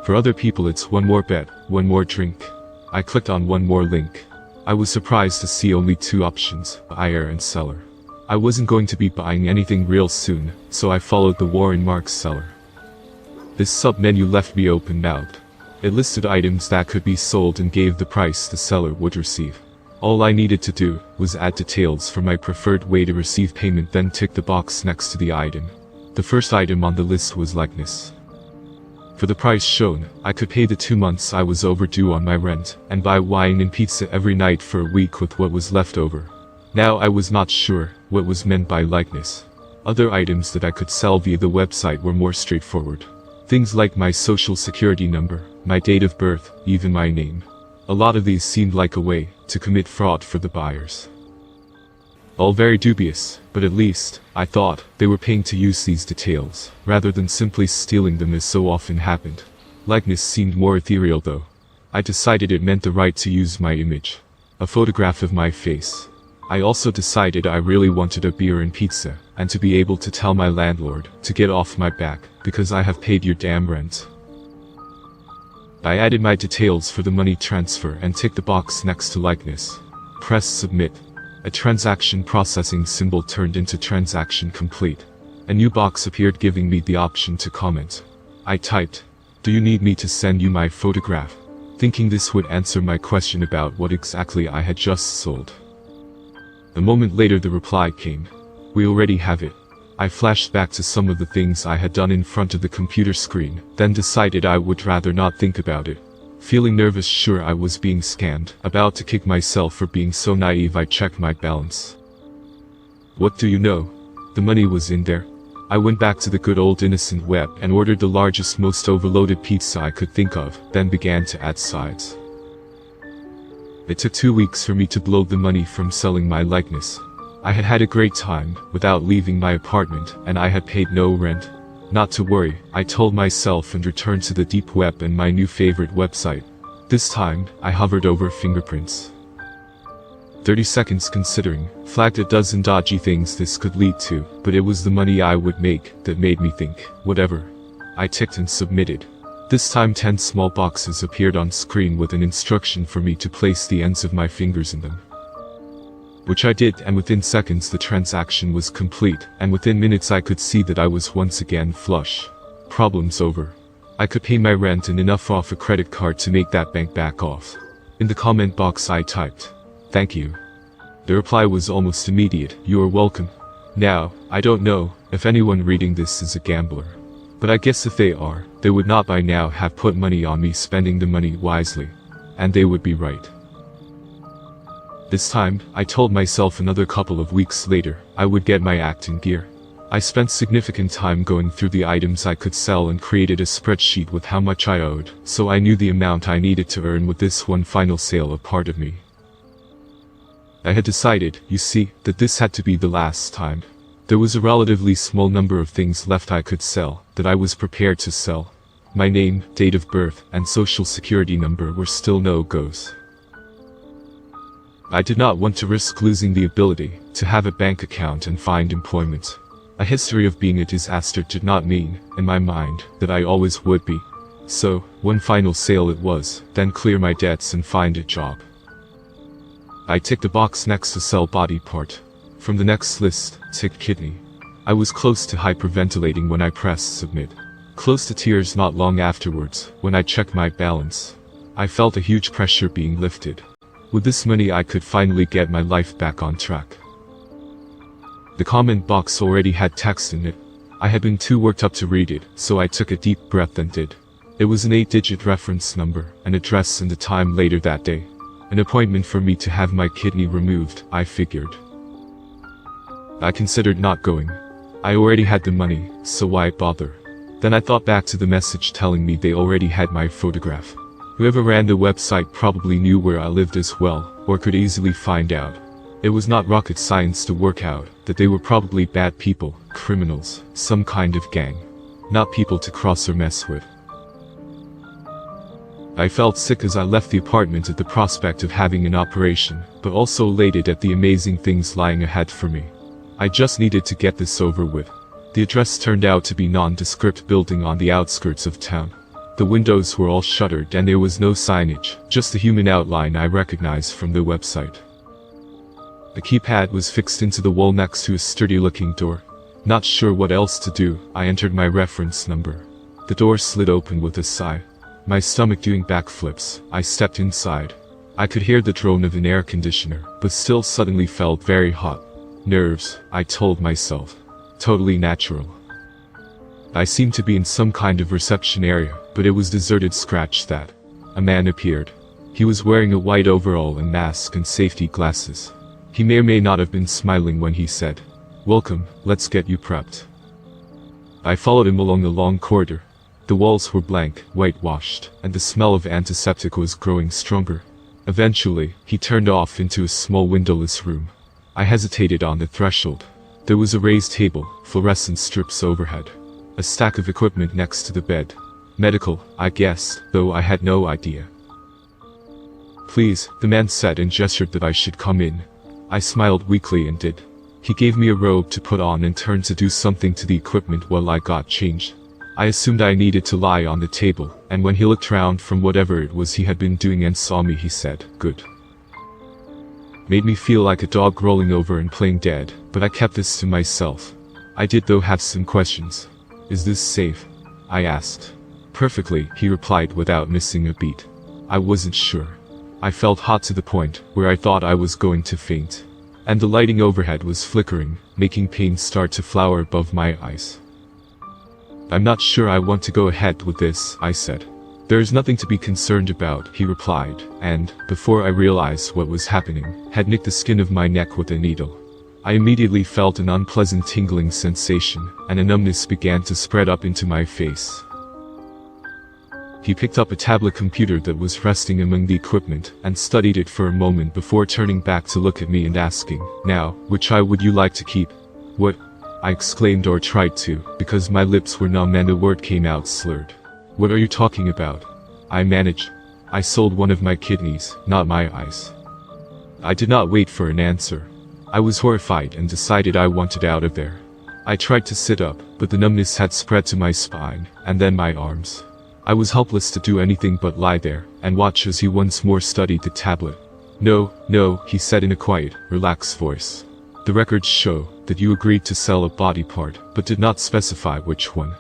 For other people it's one more bet, one more drink. I clicked on one more link. I was surprised to see only 2 options, buyer and seller. I wasn't going to be buying anything real soon, so I followed the Warren Marks seller. This sub-menu left me open-mouthed. It listed items that could be sold and gave the price the seller would receive. All I needed to do was add details for my preferred way to receive payment, then tick the box next to the item. The first item on the list was likeness. For the price shown, I could pay the 2 months I was overdue on my rent, and buy wine and pizza every night for a week with what was left over. Now I was not sure what was meant by likeness. Other items that I could sell via the website were more straightforward. Things like my social security number, my date of birth, even my name. A lot of these seemed like a way to commit fraud for the buyers. All very dubious, but at least, I thought, they were paying to use these details, rather than simply stealing them as so often happened. Likeness seemed more ethereal though. I decided it meant the right to use my image. A photograph of my face. I also decided I really wanted a beer and pizza, and to be able to tell my landlord to get off my back, because I have paid your damn rent. I added my details for the money transfer and ticked the box next to likeness. Press submit. A transaction processing symbol turned into transaction complete. A new box appeared giving me the option to comment. I typed, "Do you need me to send you my photograph?" thinking this would answer my question about what exactly I had just sold. A moment later the reply came. "We already have it." I flashed back to some of the things I had done in front of the computer screen, then decided I would rather not think about it. Feeling nervous, sure I was being scammed, about to kick myself for being so naive, I checked my balance. What do you know? The money was in there. I went back to the good old innocent web and ordered the largest, most overloaded pizza I could think of, then began to add sides. It took 2 weeks for me to blow the money from selling my likeness. I had had a great time, without leaving my apartment, and I had paid no rent. Not to worry, I told myself, and returned to the deep web and my new favorite website. This time, I hovered over fingerprints. 30 seconds considering, flagged a dozen dodgy things this could lead to, but it was the money I would make that made me think, whatever. I ticked and submitted. This time 10 small boxes appeared on screen with an instruction for me to place the ends of my fingers in them. Which I did, and within seconds the transaction was complete, and within minutes I could see that I was once again flush. Problems over. I could pay my rent and enough off a credit card to make that bank back off. In the comment box I typed, "Thank you." The reply was almost immediate, "You are welcome." Now, I don't know if anyone reading this is a gambler. But I guess if they are, they would not by now have put money on me spending the money wisely. And they would be right. This time, I told myself another couple of weeks later, I would get my act in gear. I spent significant time going through the items I could sell and created a spreadsheet with how much I owed, so I knew the amount I needed to earn with this one final sale a part of me. I had decided, you see, that this had to be the last time. There was a relatively small number of things left I could sell, that I was prepared to sell. My name, date of birth, and social security number were still no-goes. I did not want to risk losing the ability to have a bank account and find employment. A history of being a disaster did not mean, in my mind, that I always would be. So, one final sale it was, then clear my debts and find a job. I ticked the box next to sell body part. From the next list, ticked kidney. I was close to hyperventilating when I pressed submit. Close to tears not long afterwards, when I checked my balance. I felt a huge pressure being lifted. With this money I could finally get my life back on track. The comment box already had text in it. I had been too worked up to read it, so I took a deep breath and did. It was an 8-digit reference number, an address and a time later that day. An appointment for me to have my kidney removed, I figured. I considered not going. I already had the money, so why bother? Then I thought back to the message telling me they already had my photograph. Whoever ran the website probably knew where I lived as well, or could easily find out. It was not rocket science to work out that they were probably bad people, criminals, some kind of gang. Not people to cross or mess with. I felt sick as I left the apartment at the prospect of having an operation, but also elated at the amazing things lying ahead for me. I just needed to get this over with. The address turned out to be a nondescript building on the outskirts of town. The windows were all shuttered and there was no signage, just a human outline I recognized from the website. A keypad was fixed into the wall next to a sturdy-looking door. Not sure what else to do, I entered my reference number. The door slid open with a sigh. My stomach doing backflips, I stepped inside. I could hear the drone of an air conditioner, but still suddenly felt very hot. Nerves, I told myself. Totally natural. I seemed to be in some kind of reception area, but it was deserted. Scratch that. A man appeared. He was wearing a white overall and mask and safety glasses. He may or may not have been smiling when he said, "Welcome, let's get you prepped." I followed him along the long corridor. The walls were blank, whitewashed, and the smell of antiseptic was growing stronger. Eventually, he turned off into a small windowless room. I hesitated on the threshold. There was a raised table, fluorescent strips overhead. A stack of equipment next to the bed. Medical, I guessed, though I had no idea. "Please," the man said and gestured that I should come in. I smiled weakly and did. He gave me a robe to put on and turned to do something to the equipment while I got changed. I assumed I needed to lie on the table, and when he looked round from whatever it was he had been doing and saw me, he said, "Good." Made me feel like a dog rolling over and playing dead, but I kept this to myself. I did though have some questions. "Is this safe?" I asked. "Perfectly," he replied without missing a beat. I wasn't sure. I felt hot to the point where I thought I was going to faint. And the lighting overhead was flickering, making pain start to flower above my eyes. "I'm not sure I want to go ahead with this," I said. "There is nothing to be concerned about," he replied, and, before I realized what was happening, had nicked the skin of my neck with a needle. I immediately felt an unpleasant tingling sensation, and a numbness began to spread up into my face. He picked up a tablet computer that was resting among the equipment, and studied it for a moment before turning back to look at me and asking, "Now, which eye would you like to keep?" "What?" I exclaimed, or tried to, because my lips were numb and the word came out slurred. "What are you talking about?" I managed. "I sold one of my kidneys, not my eyes." I did not wait for an answer. I was horrified and decided I wanted out of there. I tried to sit up, but the numbness had spread to my spine, and then my arms. I was helpless to do anything but lie there, and watch as he once more studied the tablet. "No, no," he said in a quiet, relaxed voice. "The records show that you agreed to sell a body part, but did not specify which one."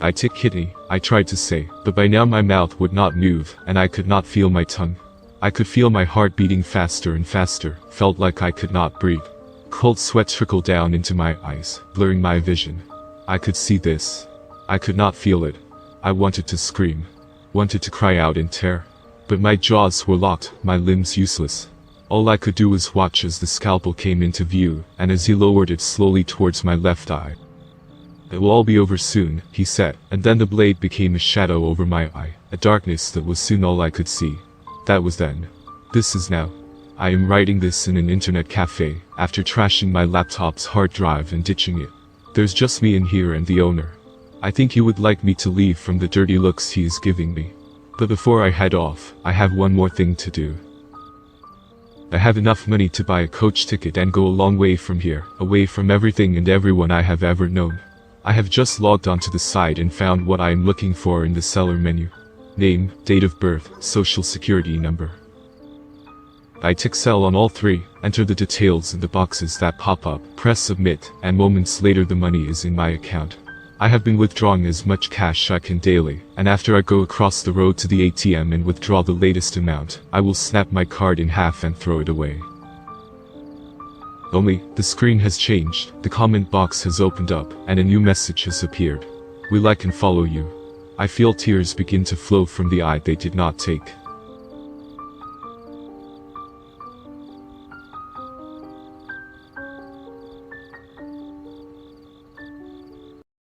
"I tick kidney," I tried to say, but by now my mouth would not move, and I could not feel my tongue. I could feel my heart beating faster and faster, felt like I could not breathe. Cold sweat trickled down into my eyes, blurring my vision. I could see this. I could not feel it. I wanted to scream. Wanted to cry out in terror. But my jaws were locked, my limbs useless. All I could do was watch as the scalpel came into view, and as he lowered it slowly towards my left eye. "It will all be over soon," he said, and then the blade became a shadow over my eye, a darkness that was soon all I could see. That was then. This is now. I am writing this in an internet cafe, after trashing my laptop's hard drive and ditching it. There's just me in here and the owner. I think he would like me to leave from the dirty looks he is giving me. But before I head off, I have one more thing to do. I have enough money to buy a coach ticket and go a long way from here, away from everything and everyone I have ever known. I have just logged onto the site and found what I am looking for in the seller menu. Name, date of birth, social security number. I tick sell on all three, enter the details in the boxes that pop up, press submit, and moments later the money is in my account. I have been withdrawing as much cash I can daily, and after I go across the road to the ATM and withdraw the latest amount, I will snap my card in half and throw it away. Only, the screen has changed, the comment box has opened up, and a new message has appeared. We like and follow you. I feel tears begin to flow from the eye they did not take.